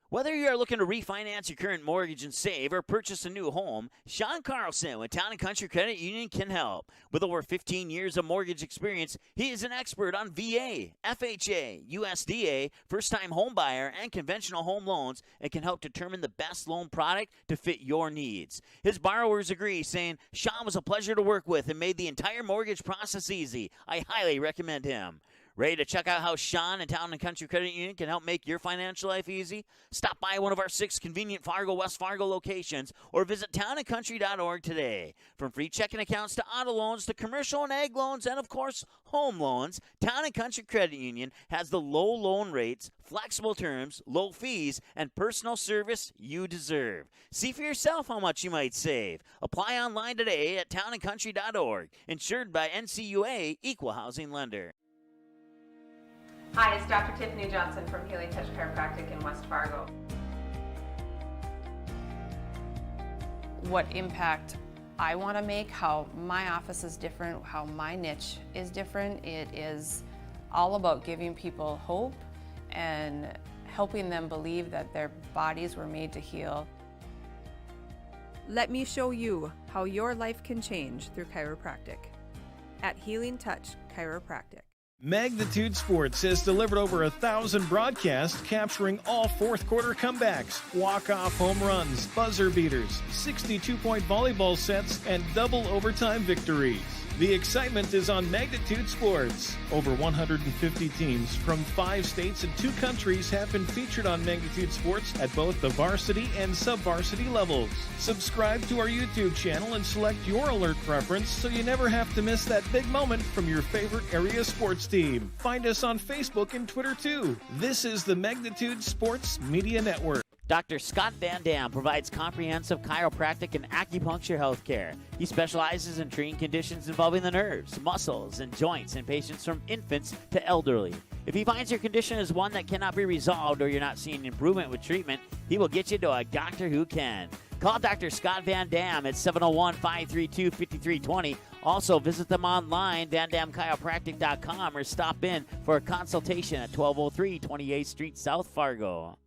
Whether you are looking to refinance your current mortgage and save or purchase a new home, Sean Carlson with Town & Country Credit Union can help. With over 15 years of mortgage experience, he is an expert on VA, FHA, USDA, first-time home buyer, and conventional home loans and can help determine the best loan product to fit your needs. His borrowers agree, saying, Sean was a pleasure to work with and made the entire mortgage process easy. I highly recommend him. Ready to check out how Sean and Town & Country Credit Union can help make your financial life easy? Stop by one of our 6 convenient Fargo, West Fargo locations or visit townandcountry.org today. From free checking accounts to auto loans to commercial and ag loans and, of course, home loans, Town & Country Credit Union has the low loan rates, flexible terms, low fees, and personal service you deserve. See for yourself how much you might save. Apply online today at townandcountry.org. Insured by NCUA, Equal Housing Lender. Hi, it's Dr. Tiffany Johnson from Healing Touch Chiropractic in West Fargo. What impact I want to make, how my office is different, how my niche is different. It is all about giving people hope and helping them believe that their bodies were made to heal. Let me show you how your life can change through chiropractic at Healing Touch Chiropractic. Magnitude Sports has delivered over 1,000 broadcasts capturing all fourth quarter comebacks, walk-off home runs, buzzer beaters, 62-point volleyball sets, and double overtime victories. The excitement is on Magnitude Sports. Over 150 teams from 5 states and 2 countries have been featured on Magnitude Sports at both the varsity and sub-varsity levels. Subscribe to our YouTube channel and select your alert preference so you never have to miss that big moment from your favorite area sports team. Find us on Facebook and Twitter too. This is the Magnitude Sports Media Network. Dr. Scott Van Dam provides comprehensive chiropractic and acupuncture health care. He specializes in treating conditions involving the nerves, muscles, and joints in patients from infants to elderly. If he finds your condition is one that cannot be resolved or you're not seeing improvement with treatment, he will get you to a doctor who can. Call Dr. Scott Van Dam at 701-532-5320. Also, visit them online, vandamchiropractic.com, or stop in for a consultation at 1203 28th Street, South Fargo.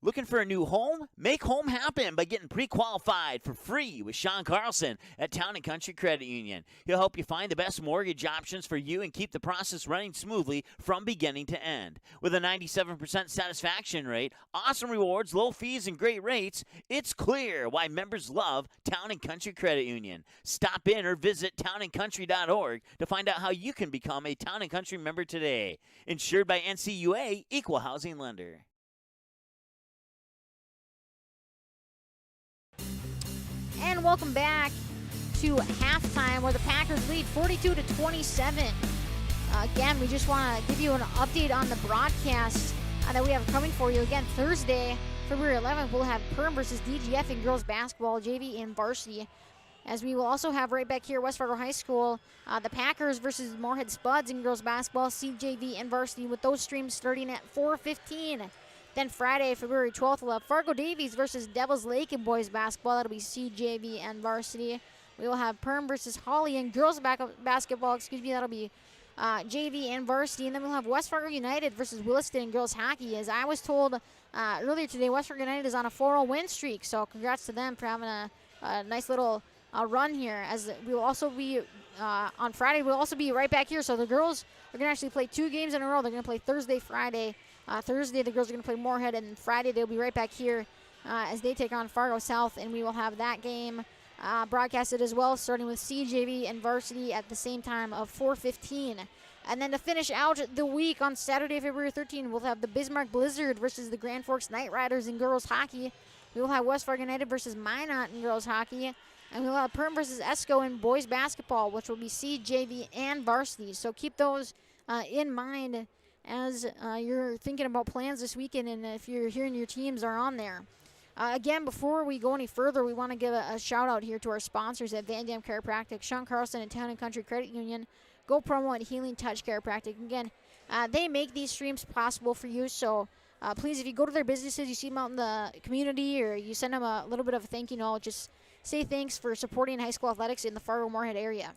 Looking for a new home? Make home happen by getting pre-qualified for free with Sean Carlson at Town & Country Credit Union. He'll help you find the best mortgage options for you and keep the process running smoothly from beginning to end. With a 97% satisfaction rate, awesome rewards, low fees, and great rates, it's clear why members love Town & Country Credit Union. Stop in or visit townandcountry.org to find out how you can become a Town & Country member today. Insured by NCUA, Equal Housing Lender. And welcome back to halftime where the Packers lead 42-27. Again, we just want to give you an update on the broadcast that we have coming for you. Again, Thursday, February 11th, we'll have Perm versus DGF in girls basketball, JV and varsity. As we will also have right back here, West Fargo High School, the Packers versus Moorhead Spuds in girls basketball, CJV and varsity, with those streams starting at 4:15. Then Friday, February 12th, we'll have Fargo Davies versus Devils Lake in boys basketball. That'll be CJV and varsity. We will have Perm versus Holly in girls basketball. That'll be JV and varsity. And then we'll have West Fargo United versus Williston in girls hockey. As I was told earlier today, West Fargo United is on a 4-0 win streak. So congrats to them for having a nice little run here. As we will also be on Friday, we'll also be right back here. So the girls are going to actually play 2 games in a row. They're going to play Thursday, Friday. Thursday, the girls are going to play Moorhead, and Friday they'll be right back here as they take on Fargo South, and we will have that game broadcasted as well, starting with CJV and varsity at the same time of 4:15. And then to finish out the week on Saturday, February 13, we'll have the Bismarck Blizzard versus the Grand Forks Knight Riders in girls hockey. We will have West Fargo United versus Minot in girls hockey. And we'll have Perm versus Esco in boys basketball, which will be CJV and varsity. So keep those in mind as you're thinking about plans this weekend and if you're hearing your teams are on there. Again, before we go any further, we want to give a shout out here to our sponsors at Van Dam Chiropractic, Sean Carlson and Town and Country Credit Union. Go promo at Healing Touch Chiropractic. Again, they make these streams possible for you. So please, if you go to their businesses, you see them out in the community, or you send them a little bit of a thank you note, just say thanks for supporting high school athletics in the Fargo-Moorhead area.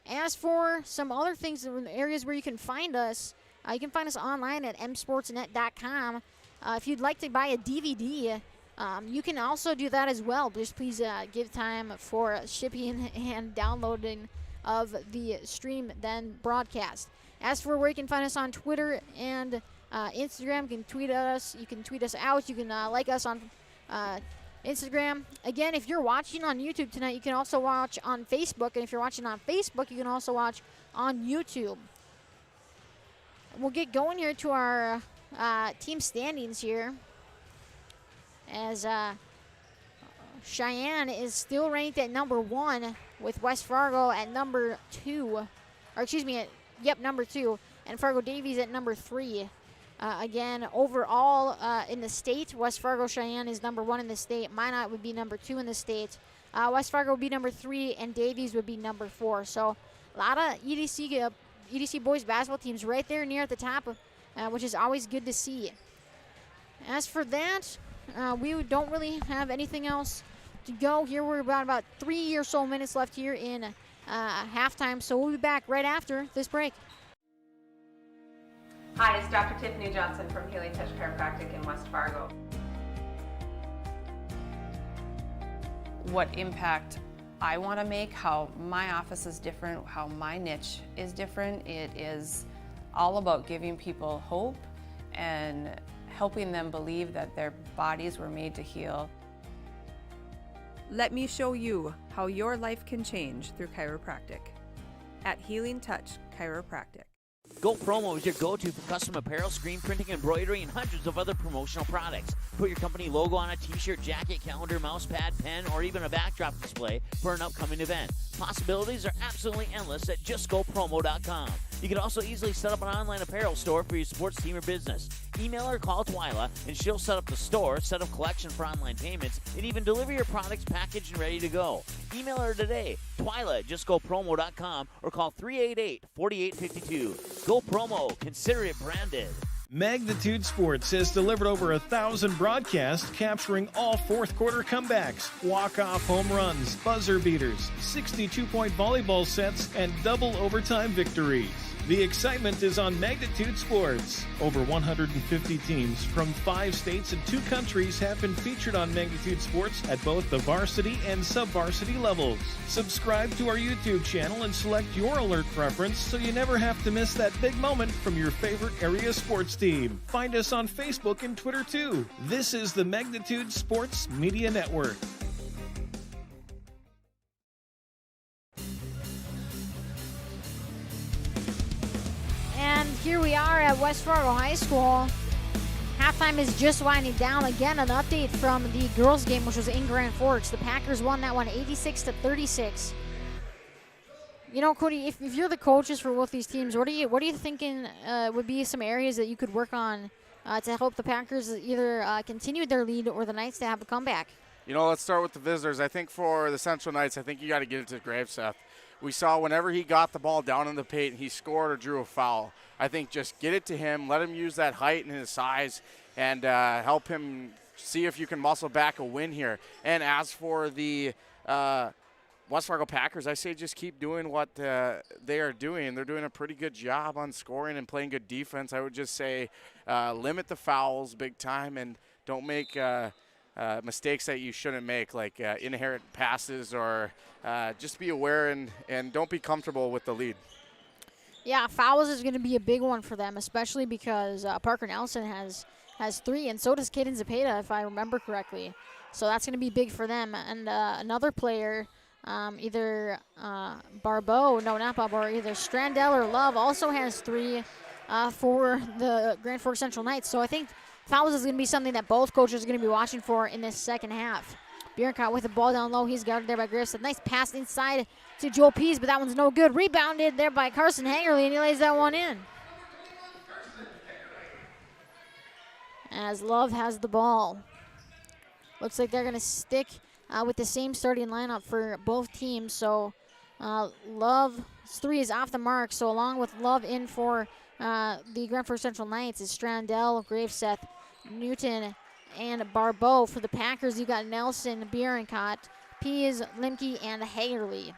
As for some other things, areas where you can find us online at msportsnet.com. If you'd like to buy a DVD, you can also do that as well. Just please give time for shipping and downloading of the stream, then broadcast. As for where you can find us on Twitter and Instagram, you can tweet us. You can tweet us out. You can like us on Instagram. Again, if you're watching on YouTube tonight, you can also watch on Facebook. And if you're watching on Facebook, you can also watch on YouTube. We'll get going here to our team standings here, as Cheyenne is still ranked at number 1 with West Fargo at number 2. Number 2. And Fargo Davies at number 3. Again, overall in the state, West Fargo Cheyenne is number 1 in the state. Minot would be number 2 in the state. West Fargo would be number 3, and Davies would be number 4. So a lot of EDC boys basketball teams right there near at the top, which is always good to see. As for that, we don't really have anything else to go here. We're about 3 or so minutes left here in halftime, so we'll be back right after this break. Hi, it's Dr. Tiffany Johnson from Healing Touch Chiropractic in West Fargo. What impact I want to make, how my office is different, how my niche is different. It is all about giving people hope and helping them believe that their bodies were made to heal. Let me show you how your life can change through chiropractic at Healing Touch Chiropractic. Go Promo is your go-to for custom apparel, screen printing, embroidery, and hundreds of other promotional products. Put your company logo on a t-shirt, jacket, calendar, mouse pad, pen, or even a backdrop display for an upcoming event. Possibilities are absolutely endless at justgopromo.com. You can also easily set up an online apparel store for your sports team or business. Email or call Twyla, and she'll set up the store, set up collection for online payments, and even deliver your products packaged and ready to go. Email her today, Twyla at justgopromo.com, or call 388-4852. Go Promo. Consider it branded. Magnitude Sports has delivered over 1,000 broadcasts capturing all fourth quarter comebacks, walk-off home runs, buzzer beaters, 62-point volleyball sets, and double overtime victories. The excitement is on Magnitude Sports. Over 150 teams from 5 states and 2 countries have been featured on Magnitude Sports at both the varsity and sub-varsity levels. Subscribe to our YouTube channel and select your alert preference so you never have to miss that big moment from your favorite area sports team. Find us on Facebook and Twitter too. This is the Magnitude Sports Media Network. And here we are at West Fargo High School. Halftime is just winding down. Again, an update from the girls' game, which was in Grand Forks. The Packers won that one 86-36. You know, Cody, if you're the coaches for both these teams, what are you thinking would be some areas that you could work on to help the Packers either continue their lead or the Knights to have a comeback? You know, let's start with the visitors. I think for the Central Knights, I think you got to give it to Graveseth. We saw whenever he got the ball down in the paint, he scored or drew a foul. I think just get it to him, let him use that height and his size, and help him see if you can muscle back a win here. And as for the West Fargo Packers, I say just keep doing what they are doing. They're doing a pretty good job on scoring and playing good defense. I would just say limit the fouls big time and don't make mistakes that you shouldn't make, like inherent passes, or just be aware and don't be comfortable with the lead. Yeah, fouls is going to be a big one for them, especially because Parker Nelson has 3, and so does Caden Zepeda, if I remember correctly. So that's going to be big for them. And another player, either Barbeau, no, not Barbeau, either Strandell or Love also has 3 for the Grand Forks Central Knights. So I think fouls is going to be something that both coaches are going to be watching for in this second half. Bierencott with the ball down low. He's guarded there by Griffiths. A nice pass inside to Joel Pease, but that one's no good. Rebounded there by Carson Hagerly, and he lays that one in. As Love has the ball. Looks like they're going to stick with the same starting lineup for both teams. So Love's 3 is off the mark. So along with Love in for the Grand Forks Central Knights is Strandell, Graveseth, Newton, and Barbeau. For the Packers, you got Nelson, Bierencott, Pease, Limke, and Hagerly.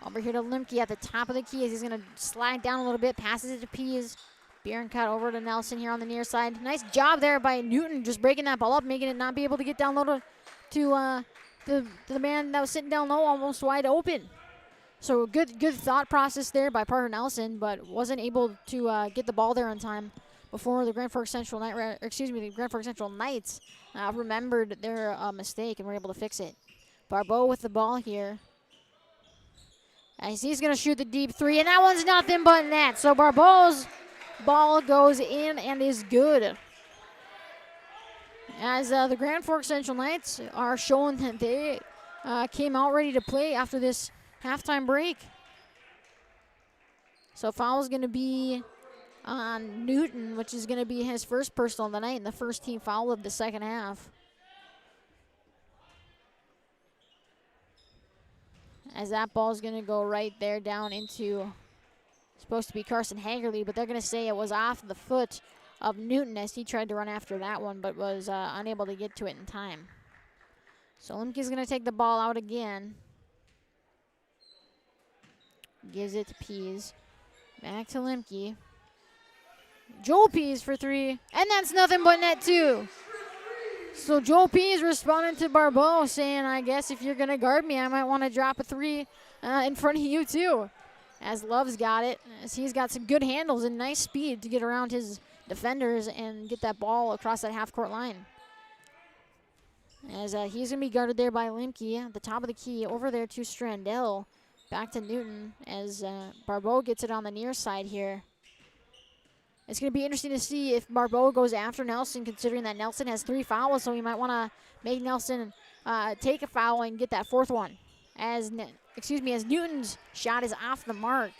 Over here to Limke at the top of the key as he's going to slide down a little bit, passes it to Pease. Bierencott over to Nelson here on the near side. Nice job there by Newton, just breaking that ball up, making it not be able to get down low to the man that was sitting down low, almost wide open. So good thought process there by Parker Nelson, but wasn't able to get the ball there on time before the Grand Forks Central Knights remembered their mistake and were able to fix it. Barbeau with the ball here. As he's going to shoot the deep 3, and that one's nothing but net. So Barbeau's ball goes in and is good. As the Grand Forks Central Knights are showing that they came out ready to play after this halftime break. So foul is going to be on Newton, which is going to be his first personal of the night and the first team foul of the second half. As that ball is going to go right there down into, supposed to be Carson Hagerly, but they're going to say it was off the foot of Newton as he tried to run after that one, but was unable to get to it in time. So Limke's going to take the ball out again. Gives it to Pease. Back to Limke. Joel Pease for 3, and that's nothing but net 2. So Joel Pease responding to Barbeau saying, I guess if you're going to guard me, I might want to drop a 3 in front of you too. As Love's got it, as he's got some good handles and nice speed to get around his defenders and get that ball across that half-court line. As he's going to be guarded there by Limke at the top of the key. Over there to Strandell. Back to Newton as Barbeau gets it on the near side here. It's going to be interesting to see if Barbeau goes after Nelson, considering that Nelson has 3 fouls, so he might want to make Nelson take a foul and get that 4th one. As Newton's shot is off the mark.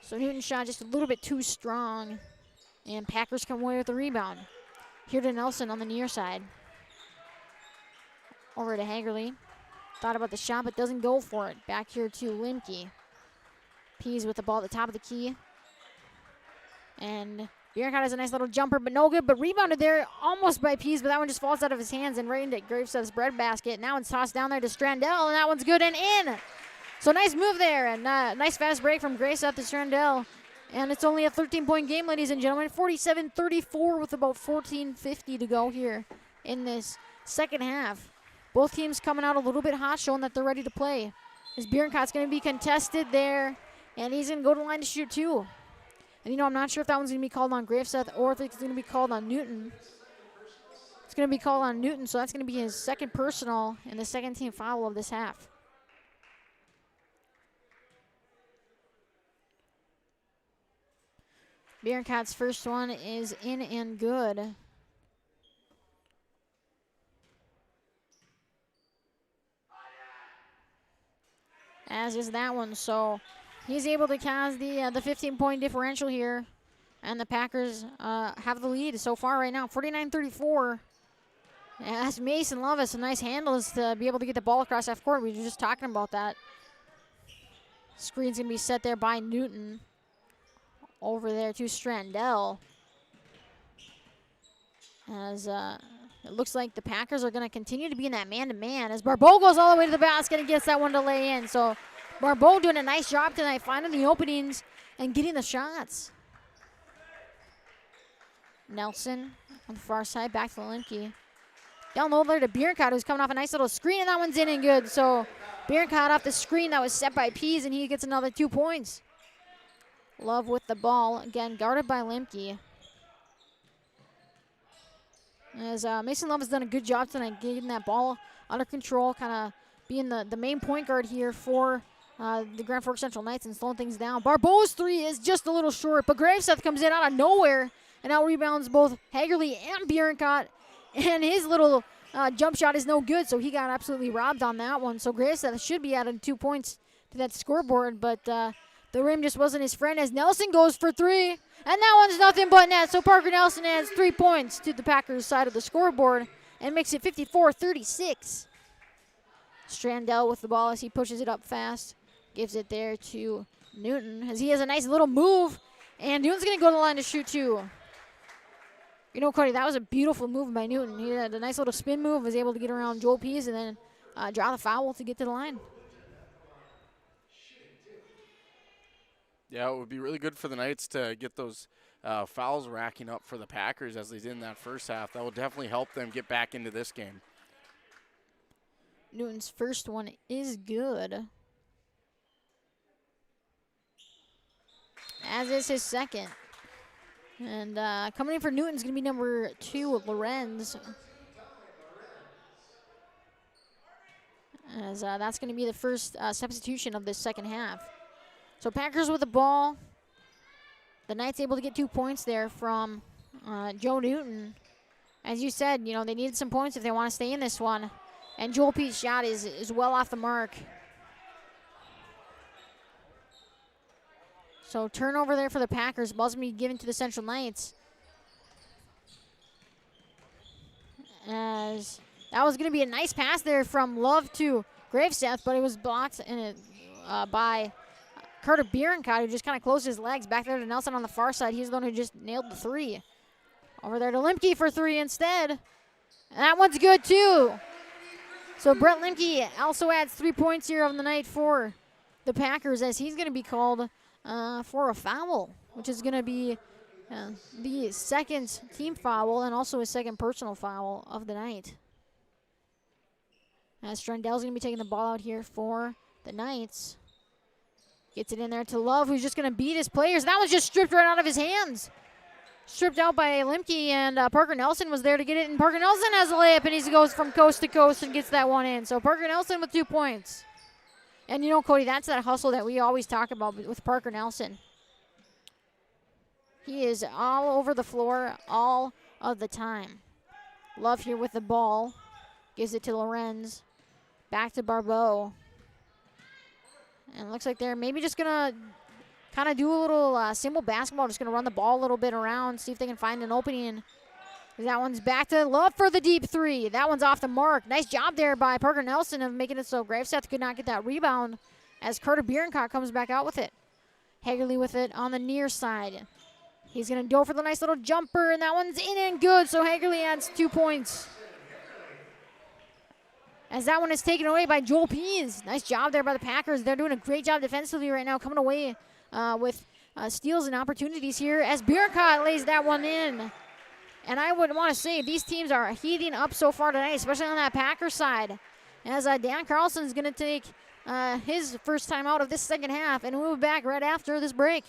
So Newton's shot just a little bit too strong, and Packers come away with the rebound. Here to Nelson on the near side. Over to Hagerly. Thought about the shot, but doesn't go for it. Back here to Limke. Pease with the ball at the top of the key. And Bierencott has a nice little jumper, but no good. But rebounded there almost by Pease, but that one just falls out of his hands and right into Graveseth's breadbasket. Now it's tossed down there to Strandell, and that one's good and in. So nice move there, and nice fast break from Graveseth to Strandell. And it's only a 13-point game, ladies and gentlemen. 47-34 with about 14:50 to go here in this second half. Both teams coming out a little bit hot, showing that they're ready to play. As Bierencott's going to be contested there, and he's going to go to the line to shoot 2. And, I'm not sure if that one's going to be called on Graveseth or if it's going to be called on Newton. It's going to be called on Newton, so that's going to be his second personal and the second team foul of this half. Bierencott's first one is in and good. As is that one, so he's able to cause the 15-point differential here, and the Packers have the lead so far right now, 49-34. As Mason Lovis, a nice handle is to be able to get the ball across half court. We were just talking about that. Screen's going to be set there by Newton. Over there to Strandell. As it looks like the Packers are going to continue to be in that man-to-man as Barbeau goes all the way to the basket and gets that one to lay in. So Barbeau doing a nice job tonight, finding the openings and getting the shots. Nelson on the far side, back to Limke. Down low there to Bierencott, who's coming off a nice little screen, and that one's in and good. So Bierencott off the screen that was set by Pease, and he gets another 2 points. Love with the ball, again guarded by Limke. As Mason Love has done a good job tonight getting that ball under control, kind of being the main point guard here for the Grand Forks Central Knights and slowing things down. Barbeau's three is just a little short, but Graveseth comes in out of nowhere and out-rebounds both Hagerly and Bierencott, and his little jump shot is no good, so he got absolutely robbed on that one. So Graveseth should be adding 2 points to that scoreboard, but the rim just wasn't his friend as Nelson goes for three, and that one's nothing but net. So Parker Nelson adds 3 points to the Packers' side of the scoreboard and makes it 54-36. Strandell with the ball as he pushes it up fast. Gives it there to Newton as he has a nice little move, and Newton's going to go to the line to shoot two. You know, Cody, that was a beautiful move by Newton. He had a nice little spin move, was able to get around Joel Pease and then draw the foul to get to the line. Yeah, it would be really good for the Knights to get those fouls racking up for the Packers as they did in that first half. That will definitely help them get back into this game. Newton's first one is good, as is his second. And coming in for Newton's going to be number 2, Lorenz. As that's going to be the first substitution of this second half. So Packers with the ball. The Knights able to get 2 points there from Joe Newton. As you said, you know, they needed some points if they want to stay in this one. And Joel Pete's shot is well off the mark. So turnover there for the Packers. Ball's going to be given to the Central Knights. As that was going to be a nice pass there from Love to Graveseth, but it was blocked by Carter Bierencott, who just kind of closed his legs. Back there to Nelson on the far side. He's the one who just nailed the three. Over there to Limke for three instead. And that one's good too. So Brett Limke also adds 3 points here on the night for the Packers, as he's going to be called for a foul, which is going to be the second team foul and also his second personal foul of the night. As Strandell's going to be taking the ball out here for the Knights. Gets it in there to Love, who's just going to beat his players. That was just stripped right out of his hands. Stripped out by Limke, and Parker Nelson was there to get it, and Parker Nelson has a layup, and he goes from coast to coast and gets that one in. So Parker Nelson with 2 points. And you know, Cody, that's that hustle that we always talk about with Parker Nelson. He is all over the floor all of the time. Love here with the ball. Gives it to Lorenz. Back to Barbeau. And it looks like they're maybe just going to kind of do a little simple basketball. Just going to run the ball a little bit around, see if they can find an opening. That one's back to Love for the deep three. That one's off the mark. Nice job there by Parker Nelson of making it so Graveseth could not get that rebound as Carter Bierencott comes back out with it. Hagerly with it on the near side. He's going to go for the nice little jumper, and that one's in and good. So Hagerly adds 2 points. As that one is taken away by Joel Pease. Nice job there by the Packers. They're doing a great job defensively right now, coming away with steals and opportunities here as Bierencott lays that one in. And I would want to say these teams are heating up so far tonight, especially on that Packer side. As Dan Carlson is going to take his first time out of this second half, and we'll be back right after this break.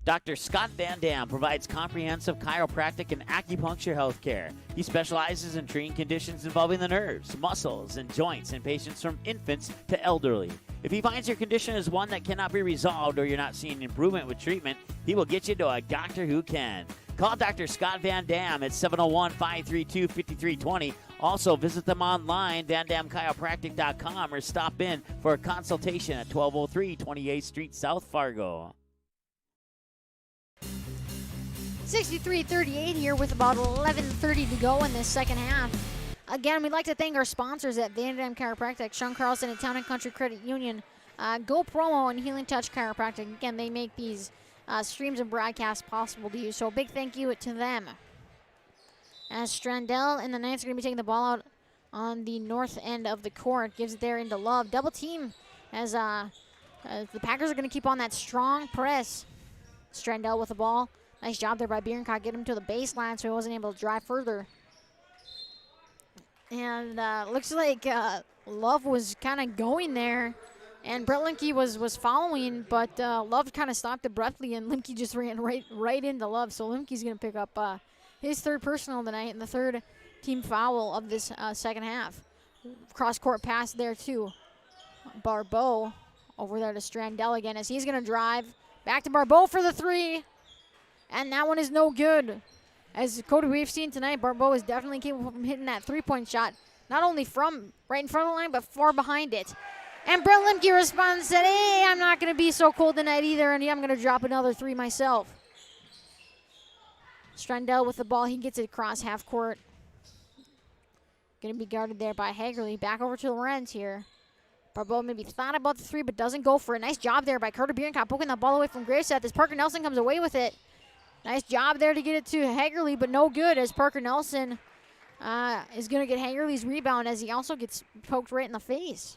Dr. Scott Van Dam provides comprehensive chiropractic and acupuncture health care. He specializes in treating conditions involving the nerves, muscles, and joints in patients from infants to elderly. If he finds your condition is one that cannot be resolved or you're not seeing improvement with treatment, he will get you to a doctor who can. Call Dr. Scott Van Dam at 701-532-5320. Also, visit them online, vandamchiropractic.com, or stop in for a consultation at 1203 28th Street, South Fargo. 63-38 here with about 11:30 to go in this second half. Again, we'd like to thank our sponsors at Van Dam Chiropractic, Sean Carlson at Town and Country Credit Union, Go Promo, and Healing Touch Chiropractic. Again, they make these streams and broadcasts possible to you, so a big thank you to them. As Strandell and the Knights are going to be taking the ball out on the north end of the court. Gives it there into Love. Double team as the Packers are going to keep on that strong press. Strandell with the ball. Nice job there by Bierencott. Get him to the baseline so he wasn't able to drive further. And looks like Love was kind of going there. And Brett Limke was following, but Love kind of stopped abruptly, and Limke just ran right into Love. So Limke's going to pick up his third personal tonight and the third team foul of this second half. Cross-court pass there to Barbeau. Over there to Strandell again as he's going to drive. Back to Barbeau for the three. And that one is no good. As Cody, we've seen tonight, Barbeau is definitely capable of hitting that three-point shot. Not only from right in front of the line, but far behind it. And Brett Lemke responds and said, hey, I'm not going to be so cold tonight either, and I'm going to drop another three myself. Strandell with the ball. He gets it across half court. Going to be guarded there by Hagerly. Back over to Lorenz here. Barbeau maybe thought about the three, but doesn't go for it. Nice job there by Carter Bierenkopf, poking that ball away from Graveseth as Parker Nelson comes away with it. Nice job there to get it to Hagerly, but no good as Parker Nelson is going to get Hagerly's rebound as he also gets poked right in the face.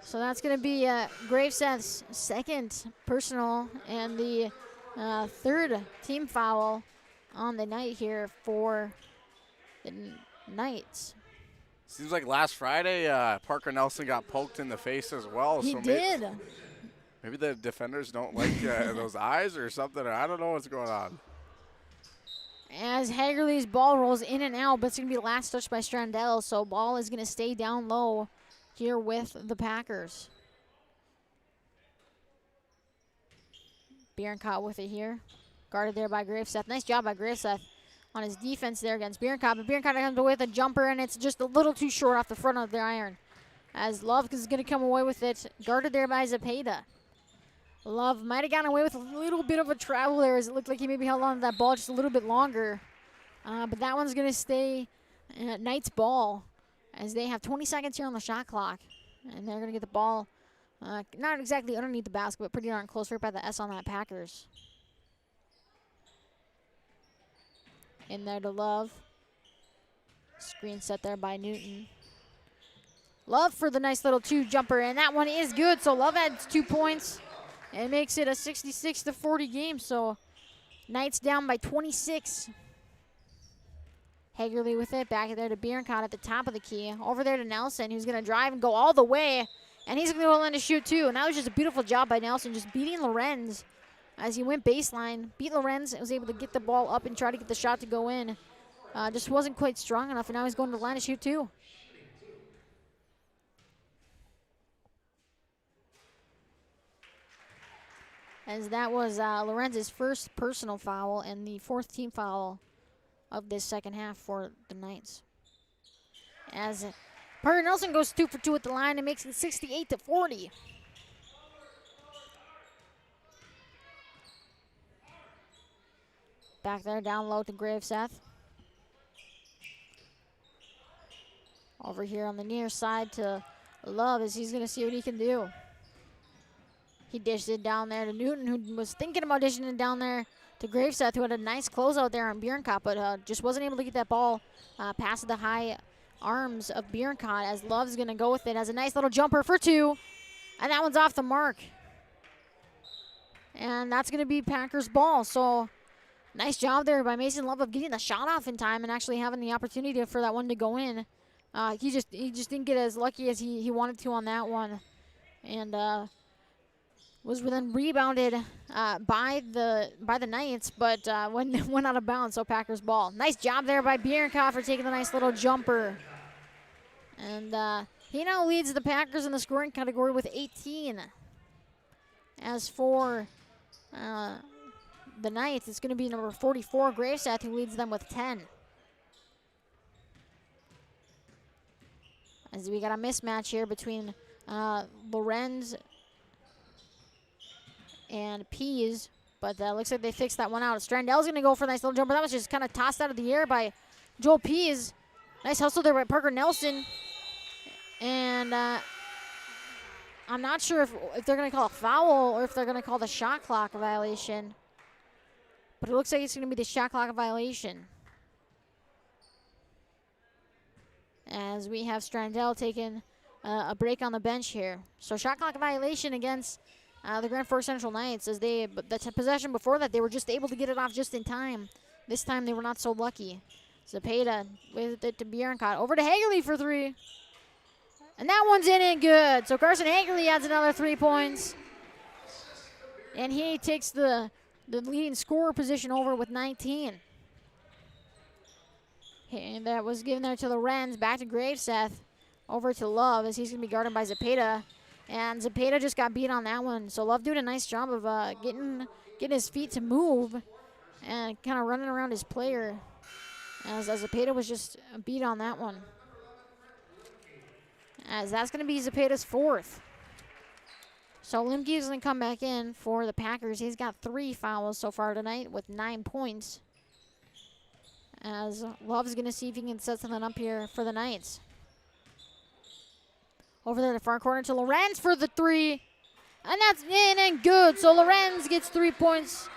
So that's going to be Graveseth's second personal and the third team foul on the night here for the Knights. Seems like last Friday, Parker Nelson got poked in the face as well. He did. Maybe the defenders don't like those eyes or something. I don't know what's going on. As Hagerly's ball rolls in and out, but it's going to be last touched by Strandell, so ball is going to stay down low here with the Packers. Bierenkopf with it here. Guarded there by Graveseth. Nice job by Graveseth on his defense there against Bierenkopf. But Bierenkopf comes away with a jumper, and it's just a little too short off the front of the iron. As Love is going to come away with it. Guarded there by Zepeda. Love might have gotten away with a little bit of a travel there as it looked like he maybe held on to that ball just a little bit longer. But that one's going to stay Knights ball as they have 20 seconds here on the shot clock. And they're going to get the ball not exactly underneath the basket, but pretty darn close right by the S on that Packers. In there to Love. Screen set there by Newton. Love for the nice little two jumper, and that one is good. So Love adds 2 points and makes it a 66-40 game. So Knights down by 26. Hagerly with it, back there to Bierenkopf at the top of the key. Over there to Nelson, who's going to drive and go all the way. And he's going to go in to shoot too. And that was just a beautiful job by Nelson, just beating Lorenz as he went baseline. Beat Lorenz and was able to get the ball up and try to get the shot to go in. Just wasn't quite strong enough, and now he's going to the line to shoot too. As that was Lorenz's first personal foul and the fourth team foul of this second half for the Knights. As Parker Nelson goes 2 for 2 at the line and makes it 68-40. Back there down low to Graveseth. Over here on the near side to Love as he's going to see what he can do. He dished it down there to Newton, who was thinking about dishing it down there to Graveseth, who had a nice closeout there on Bierenkopf, but just wasn't able to get that ball past the high arms of Bierenkopf as Love's going to go with it. Has a nice little jumper for two, and that one's off the mark. And that's going to be Packers ball. So nice job there by Mason Love of getting the shot off in time and actually having the opportunity for that one to go in. He just didn't get as lucky as he wanted to on that one. And was then rebounded by the Knights, but went out of bounds, so Packers ball. Nice job there by Bierenkopf for taking the nice little jumper. And he now leads the Packers in the scoring category with 18. As for the Knights, it's going to be number 44, Graveseth, who leads them with 10. As we got a mismatch here between Lorenz and Pease, but looks like they fixed that one out. Strandell's going to go for a nice little jumper. That was just kind of tossed out of the air by Joel Pease. Nice hustle there by Parker Nelson. And I'm not sure if they're going to call a foul or if they're going to call the shot clock violation. But it looks like it's going to be the shot clock violation. As we have Strandell taking a break on the bench here. So shot clock violation against the Grand Forks Central Knights, as the possession before that, they were just able to get it off just in time. This time they were not so lucky. Zepeda with it to Bierenkopf. Over to Hagerly for three. And that one's in and good. So Carson Hagerly adds another 3 points. And he takes the leading scorer position over with 19. And that was given there to Lorenz. Back to Graveseth. Over to Love as he's going to be guarded by Zepeda. And Zepeda just got beat on that one. So Love doing a nice job of getting his feet to move and kind of running around his player. As Zepeda was just beat on that one. As that's going to be Zepeda's fourth. So Limke is going to come back in for the Packers. He's got 3 fouls so far tonight with 9 points. As Love's going to see if he can set something up here for the Knights. Over there to far corner to Lorenz for the 3. And that's in and good. So Lorenz gets 3 points.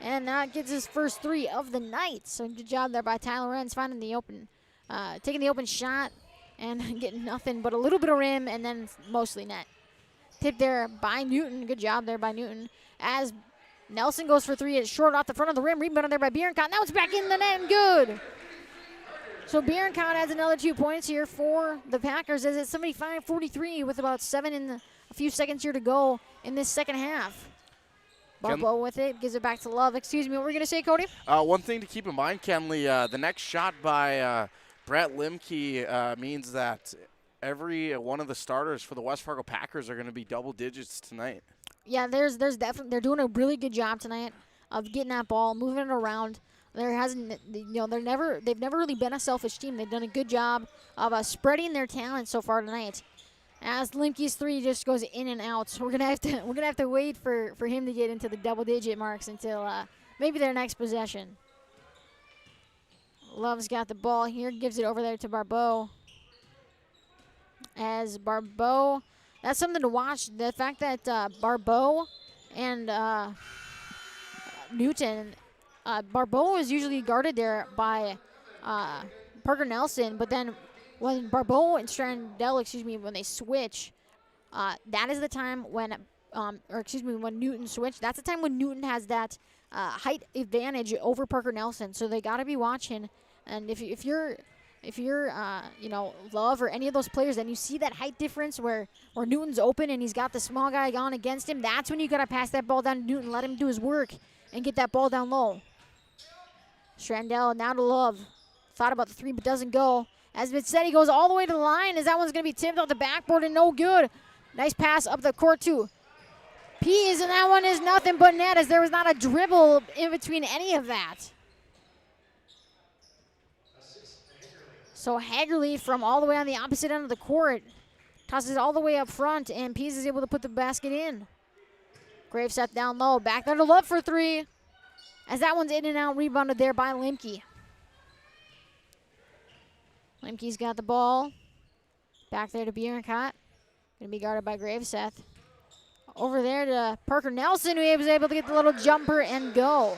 And that gets his first 3 of the night. So good job there by Tyler Lorenz finding the open, taking the open shot and getting nothing but a little bit of rim and then mostly net. Tip there by Newton. Good job there by Newton. As Nelson goes for 3, it's short off the front of the rim. Rebounded there by Bierencott. Now it's back in the net and good. So Bierencott adds another 2 points here for the Packers as it's 75-43 with about a few seconds here to go in this second half. Barbeau with it, gives it back to Love. Excuse me, what were you going to say, Cody? One thing to keep in mind, Kenley, the next shot by Brett Limke means that every one of the starters for the West Fargo Packers are going to be double digits tonight. Yeah, there's definitely, they're doing a really good job tonight of getting that ball, moving it around. They've never really been a selfish team. They've done a good job of spreading their talent so far tonight. As Limke's 3 just goes in and out, so we're gonna have to wait for him to get into the double-digit marks until maybe their next possession. Love's got the ball here, gives it over there to Barbeau. As Barbeau, that's something to watch. The fact that Barbeau and Newton, Barbeau is usually guarded there by Parker Nelson, but then when Barbeau and Strandell, when they switch, that is the time when, when Newton switch. That's the time when Newton has that height advantage over Parker Nelson. So they got to be watching. And if you're Love or any of those players, and you see that height difference where Newton's open and he's got the small guy on against him, that's when you got to pass that ball down to Newton, let him do his work, and get that ball down low. Strandell now to Love. Thought about the 3, but doesn't go. As it said, he goes all the way to the line as that one's going to be tipped off the backboard and no good. Nice pass up the court to Pease, and that one is nothing but net as there was not a dribble in between any of that. So Hagerly from all the way on the opposite end of the court tosses it all the way up front, and Pease is able to put the basket in. Graveseth down low, back there to Love for 3. As that one's in and out, rebounded there by Limke. Limke's got the ball. Back there to Bierencott. Going to be guarded by Graveseth. Over there to Parker Nelson, who was able to get the little jumper and go.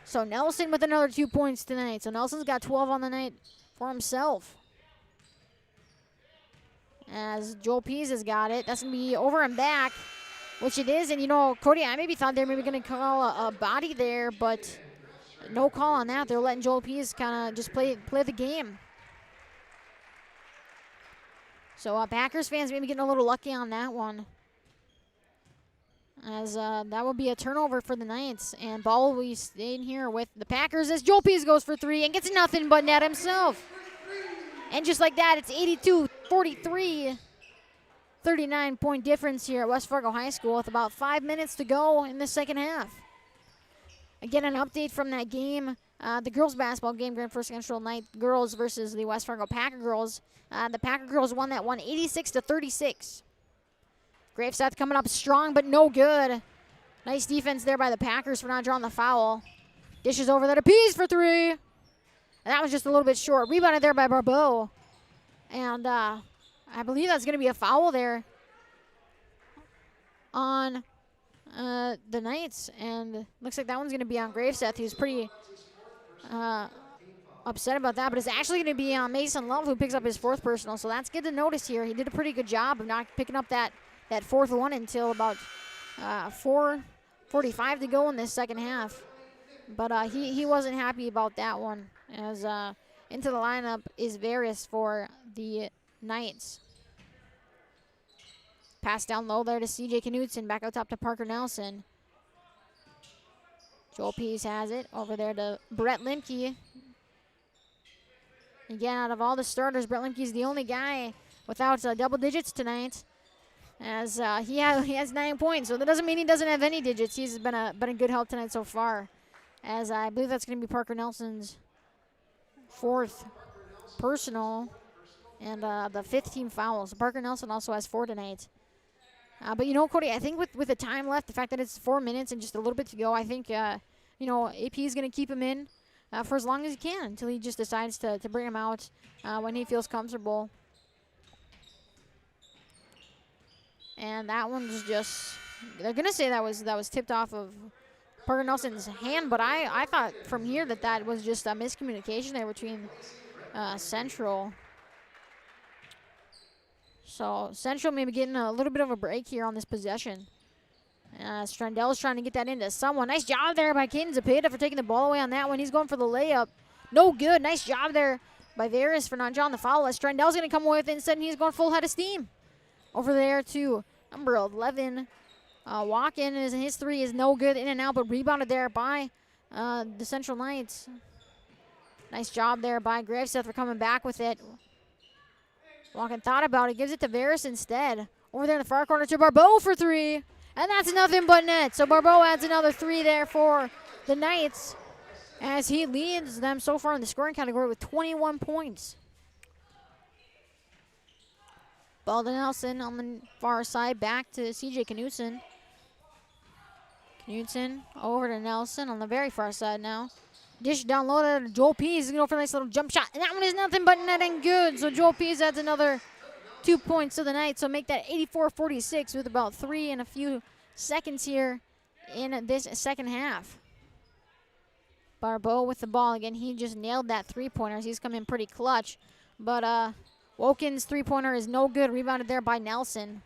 So Nelson with another 2 points tonight. So Nelson's got 12 on the night for himself. As Joel Pease has got it. That's going to be over and back, which it is. And, Cody, I maybe thought they were maybe going to call a body there, but no call on that. They're letting Joel Pease kind of just play the game. So Packers fans maybe getting a little lucky on that one. As that will be a turnover for the Knights. And ball will be staying here with the Packers as Joel Pease goes for 3 and gets nothing but net himself. And just like that, it's 82-43. 39-point difference here at West Fargo High School with about 5 minutes to go in the second half. Again, an update from that game, the girls basketball game, Grand First Central Night girls versus the West Fargo Packer girls. The Packer girls won that one 86-36. Graveseth coming up strong, but no good. Nice defense there by the Packers for not drawing the foul. Dishes over there to Pease for 3. And that was just a little bit short. Rebounded there by Barbeau. And I believe that's going to be a foul there on the Knights. And looks like that one's going to be on Graveseth. He was pretty upset about that. But it's actually going to be on Mason Love, who picks up his 4th personal. So that's good to notice here. He did a pretty good job of not picking up that 4th one until about 4:45 to go in this second half. But he wasn't happy about that one. As into the lineup is Varys for the Knights. Pass down low there to C.J. Knutson. Back out top to Parker Nelson. Joel Pease has it over there to Brett Limke. Again, out of all the starters, Brett Lemke's the only guy without double digits tonight, as he has 9 points. So that doesn't mean he doesn't have any digits. He's been a good help tonight so far, as I believe that's going to be Parker Nelson's 4th personal and the 5th team foul. So Parker Nelson also has 4 tonight. But, you know, Cody, I think with the time left, the fact that it's 4 minutes and just a little bit to go, I think, you know, AP is going to keep him in for as long as he can until he just decides to bring him out when he feels comfortable. And that one's just, they're going to say that was tipped off of Parker Nelson's hand, but I thought from here that was just a miscommunication there between Central. So Central maybe getting a little bit of a break here on this possession. Strandel's trying to get that into someone. Nice job there by Caden Zepeda for taking the ball away on that one. He's going for the layup. No good. Nice job there by Varys for not drawing the foul. As Strandel's going to come away with it instead, and he's going full head of steam. Over there to number 11. Walk-in, his 3 is no good. In and out, but rebounded there by the Central Knights. Nice job there by Graveseth for coming back with it. Walken thought about it, gives it to Varys instead. Over there in the far corner to Barbeau for 3. And that's nothing but net. So Barbeau adds another 3 there for the Knights, as he leads them so far in the scoring category with 21 points. Ball to Nelson on the far side, back to CJ Knutson. Knutson over to Nelson on the very far side now. Dish down low to Joel Pease. He's going to go for a nice little jump shot. And that one is nothing but net and good. So Joel Pease adds another 2 points to the night. So make that 84-46 with about 3 and a few seconds here in this second half. Barbeau with the ball again. He just nailed that 3-pointer. He's come in pretty clutch. But Woken's 3-pointer is no good. Rebounded there by Nelson.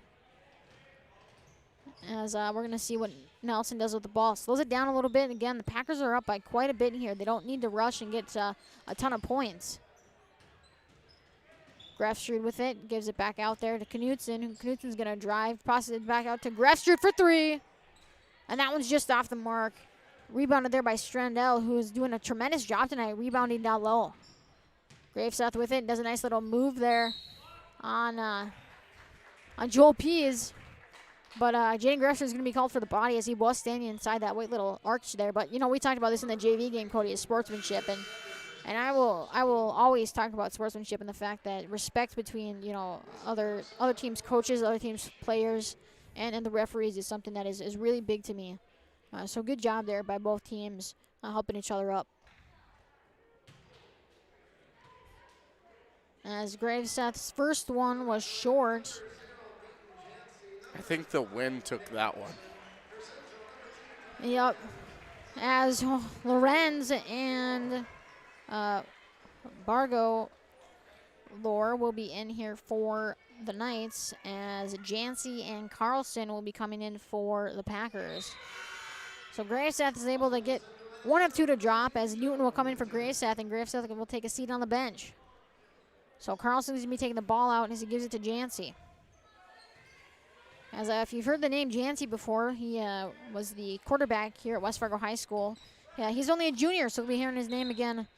As we're going to see what Nelson does with the ball. Slows it down a little bit. Again, the Packers are up by quite a bit here. They don't need to rush and get a ton of points. Grefstrud with it. Gives it back out there to Knutson. Knutson's going to drive. Process it back out to Grefstrud for 3. And that one's just off the mark. Rebounded there by Strandell, who is doing a tremendous job tonight, rebounding down low. Graveseth with it. Does a nice little move there on Joel Pease. But Jaden Grefstrud is going to be called for the body, as he was standing inside that white little arch there. But, you know, we talked about this in the JV game, Cody, is sportsmanship. And I will always talk about sportsmanship and the fact that respect between, you know, other teams' coaches, other teams' players, and the referees is something that is really big to me. So good job there by both teams helping each other up. As Graveseth's first one was short. I think the wind took that one. Yep. As Lorenz and Fargo Lore will be in here for the Knights, as Jancy and Carlson will be coming in for the Packers. So Graveseth is able to get 1 of 2 to drop, as Newton will come in for Graveseth, and Graveseth will take a seat on the bench. So Carlson's going to be taking the ball out as he gives it to Jancy. As if you've heard the name Jancy before, he was the quarterback here at West Fargo High School. Yeah, he's only a junior, so we'll be hearing his name again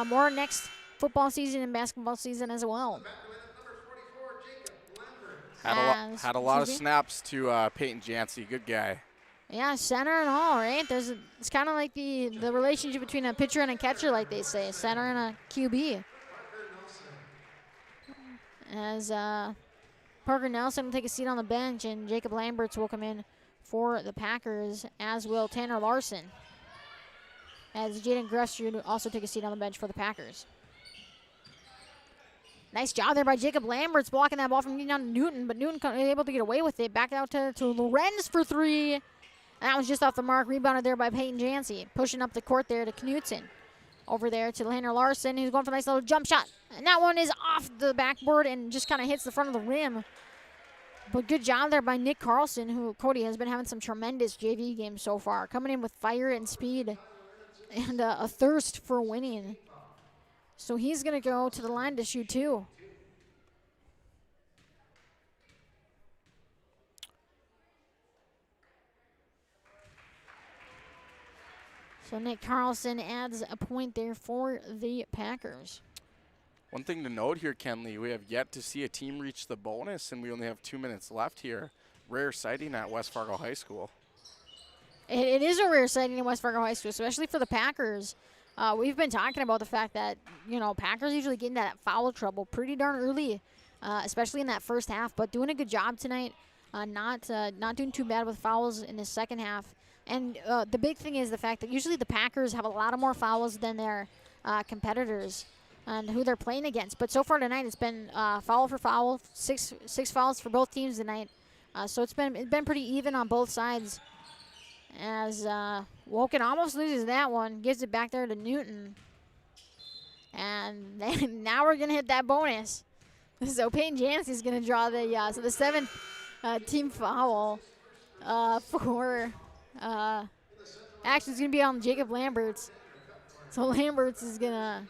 more next football season and basketball season as well. Had a lot of snaps to Peyton Jancy. Good guy. Yeah, center and all, right? It's kind of like the relationship between a pitcher and a catcher, like they say, center and a QB. As Parker Nelson will take a seat on the bench, and Jacob Lamberts will come in for the Packers, as will Tanner Larson. As Jaden Grefstrud will also take a seat on the bench for the Packers. Nice job there by Jacob Lamberts, blocking that ball from getting down to Newton, but Newton able to get away with it. Back out to Lorenz for 3. And that was just off the mark, rebounded there by Peyton Jancy. Pushing up the court there to Knutson. Over there to Tanner Larson, who's going for a nice little jump shot. And that one is off the backboard and just kind of hits the front of the rim. But good job there by Nick Carlson, who, Cody, has been having some tremendous JV games so far. Coming in with fire and speed and a thirst for winning. So he's going to go to the line to shoot 2. So Nick Carlson adds a point there for the Packers. One thing to note here, Kenley, we have yet to see a team reach the bonus, and we only have 2 minutes left here. Rare sighting at West Fargo High School. It is a rare sighting in West Fargo High School, especially for the Packers. We've been talking about the fact that, Packers usually get into that foul trouble pretty darn early, especially in that first half, but doing a good job tonight. Not doing too bad with fouls in the second half. And the big thing is the fact that usually the Packers have a lot of more fouls than their competitors and who they're playing against. But so far tonight, it's been foul for foul, six fouls for both teams tonight. So it's been pretty even on both sides. As Woken almost loses that one, gives it back there to Newton. And then now we're going to hit that bonus. So Peyton Jancy's going to draw the seventh team foul for, actually it's going to be on Jacob Lamberts. So Lamberts is going to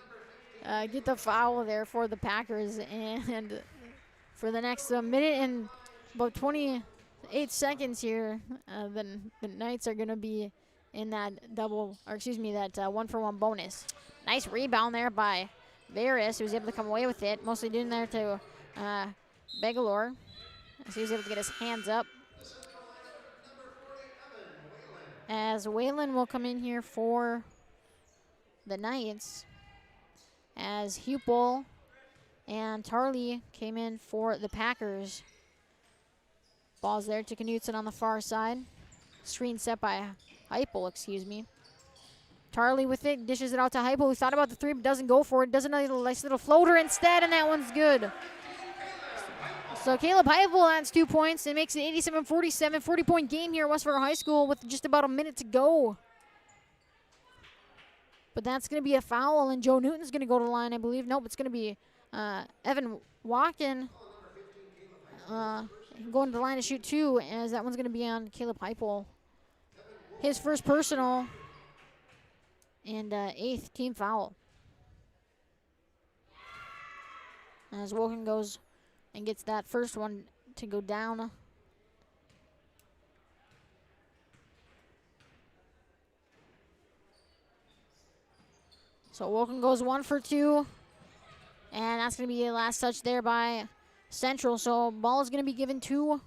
get the foul there for the Packers. And for the next minute and about 28 seconds here, the Knights are going to be in that that 1-for-1 bonus. Nice rebound there by Varys, who was able to come away with it. Mostly doing there to Begalore. So he was able to get his hands up. As Whalen will come in here for the Knights. As Hupel and Tarley came in for the Packers. Ball's there to Knutson on the far side. Screen set by Heupel, excuse me. Tarley with it, dishes it out to Heupel, who thought about the three but doesn't go for it. Does a nice little floater instead, and that one's good. So Caleb Heupel adds 2 points and makes it 87-47, 40-point game here at West Fargo High School with just about a minute to go. But that's going to be a foul, and Joe Newton's going to go to the line, I believe. Nope, it's going to be Evan Walken going to the line to shoot two, as that one's going to be on Caleb Heupel. His first personal and 8th team foul. As Woken goes and gets that first one to go down. So Woken goes 1 for 2. And that's going to be the last touch there by Central. So ball is going to be given to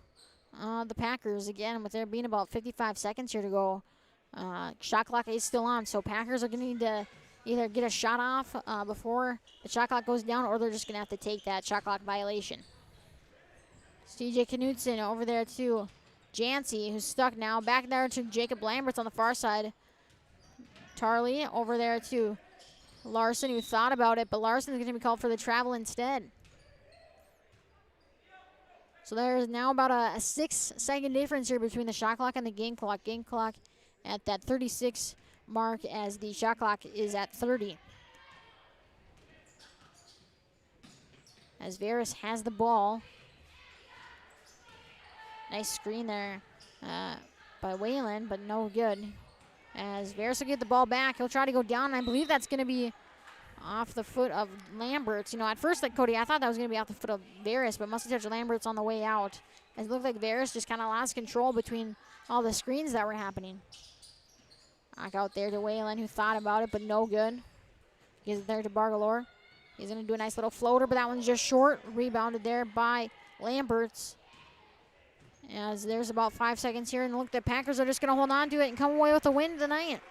the Packers again, with there being about 55 seconds here to go. Shot clock is still on, so Packers are going to need to either get a shot off before the shot clock goes down, or they're just going to have to take that shot clock violation. It's TJ Knutson over there to Jancy, who's stuck now. Back there to Jacob Lamberts on the far side. Tarley over there to Larson, who thought about it, but Larson is going to be called for the travel instead. So there's now about a 6-second difference here between the shot clock and the game clock. Game clock at that 36 mark, as the shot clock is at 30. As Varys has the ball. Nice screen there by Whalen, but no good. As Varys will get the ball back, he'll try to go down, and I believe that's going to be off the foot of Lamberts. At first, Cody, I thought that was going to be off the foot of Varys, but must have touched Lamberts on the way out. It looked like Varys just kind of lost control between all the screens that were happening. Knock out there to Whalen, who thought about it, but no good. Gives it there to Bargalore. He's going to do a nice little floater, but that one's just short. Rebounded there by Lamberts. As there's about 5 seconds here, and look, the Packers are just going to hold on to it and come away with a win tonight.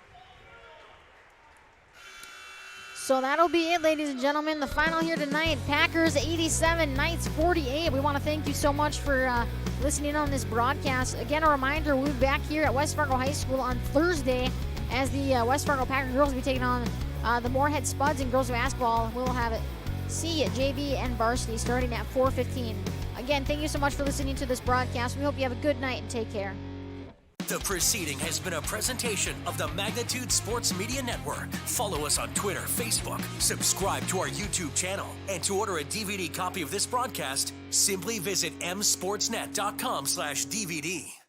So that'll be it, ladies and gentlemen. The final here tonight, Packers 87, Knights 48. We want to thank you so much for listening on this broadcast. Again, a reminder, we'll be back here at West Fargo High School on Thursday as the West Fargo Packer girls will be taking on the Moorhead Spuds in girls basketball. We'll have it JV and varsity starting at 4:15. Again, thank you so much for listening to this broadcast. We hope you have a good night and take care. The proceeding has been a presentation of the Magnitude Sports Media Network. Follow us on Twitter, Facebook, subscribe to our YouTube channel, and to order a DVD copy of this broadcast, simply visit msportsnet.com/DVD.